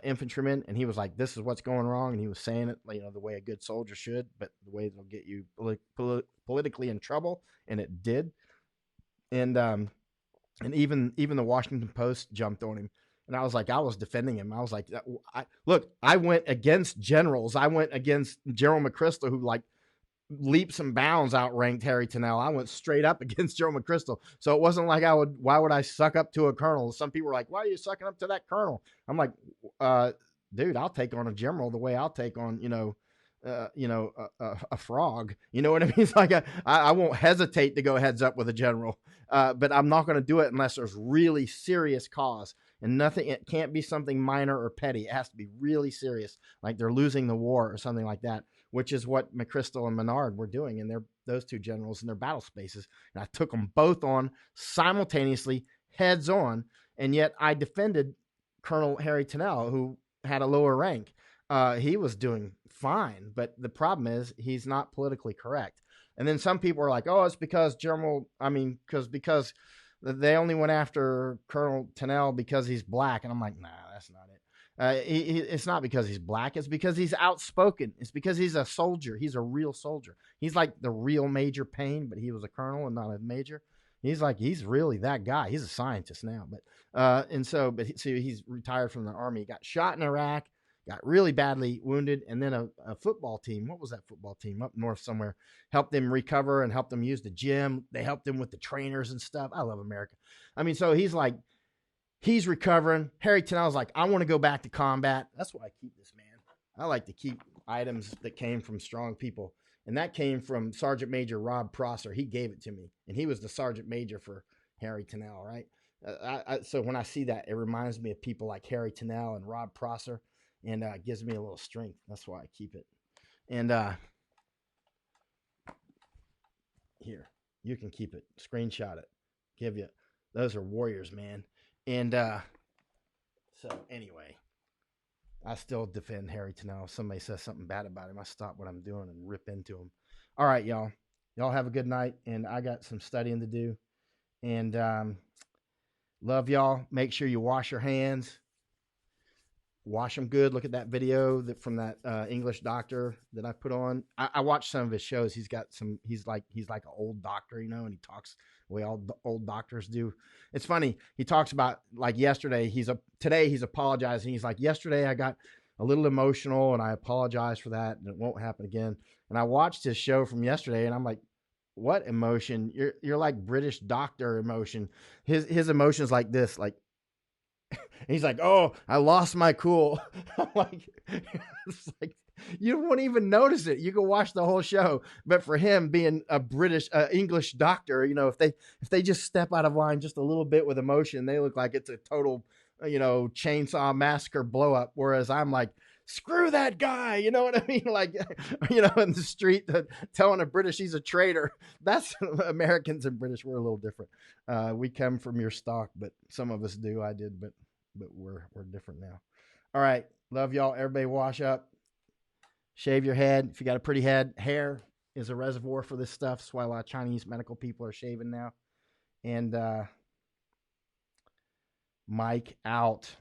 infantryman, and he was like, "This is what's going wrong," and he was saying it, the way a good soldier should, but the way it'll get you politically in trouble, and it did. And even the Washington Post jumped on him, and I was defending him. I was like, I went against generals. I went against General McChrystal, who leaps and bounds outranked Harry Tennell. I went straight up against General McChrystal. So it wasn't like why would I suck up to a colonel? Some people were like, "Why are you sucking up to that colonel?" I'm like, dude, I'll take on a general the way I'll take on, a frog. You know what I mean? It's like I won't hesitate to go heads up with a general, but I'm not going to do it unless there's really serious cause. And it can't be something minor or petty. It has to be really serious, like they're losing the war or something like that, which is what McChrystal and Menard were doing in those two generals in their battle spaces. And I took them both on simultaneously, heads on, and yet I defended Colonel Harry Tennell, who had a lower rank. He was doing fine, but the problem is he's not politically correct. And then some people are like, "Oh, it's because because they only went after Colonel Tennell because he's black." And I'm like, "Nah, that's not it. It's not because he's black. It's because he's outspoken. It's because he's a soldier. He's a real soldier. He's like the real Major Payne, but he was a colonel and not a major. He's really that guy. He's a scientist now, but he's retired from the army. He got shot in Iraq, got really badly wounded, and then a football team. What was that football team up north somewhere? Helped him recover and helped him use the gym. They helped him with the trainers and stuff. I love America. So he's recovering. Harry Tennell's like, "I want to go back to combat." That's why I keep this, man. I like to keep items that came from strong people. And that came from Sergeant Major Rob Prosser. He gave it to me, and he was the Sergeant Major for Harry Tennell, right? So when I see that, it reminds me of people like Harry Tennell and Rob Prosser, and gives me a little strength. That's why I keep it. And here, you can keep it. Screenshot it. Those are warriors, man. And so anyway, I still defend Harry Tennell. If somebody says something bad about him, I stop what I'm doing and rip into him. All right, y'all. Y'all have a good night, and I got some studying to do. And love y'all. Make sure you wash your hands. Wash them good. Look at that video from that English doctor that I put on. I watched some of his shows. He's like an old doctor, and he talks the way all old doctors do. It's funny. He talks about, like, yesterday. Today he's apologizing. He's like, "Yesterday I got a little emotional and I apologize for that, and it won't happen again." And I watched his show from yesterday, and I'm like, "What emotion? You're like British doctor emotion." His emotions like this, like. He's like, "Oh, I lost my cool." I'm like, it's like, you won't even notice it. You can watch the whole show. But for him, being a British English doctor, if they just step out of line just a little bit with emotion, they look like it's a total, chainsaw massacre blow up. Whereas I'm like, "Screw that guy." You know what I mean? Like, in the street, telling a British he's a traitor. That's Americans and British. We're a little different. We come from your stock, but some of us do. I did, but we're different now. All right. Love y'all. Everybody wash up, shave your head. If you got a pretty head, hair is a reservoir for this stuff. That's why a lot of Chinese medical people are shaving now. And Mike out.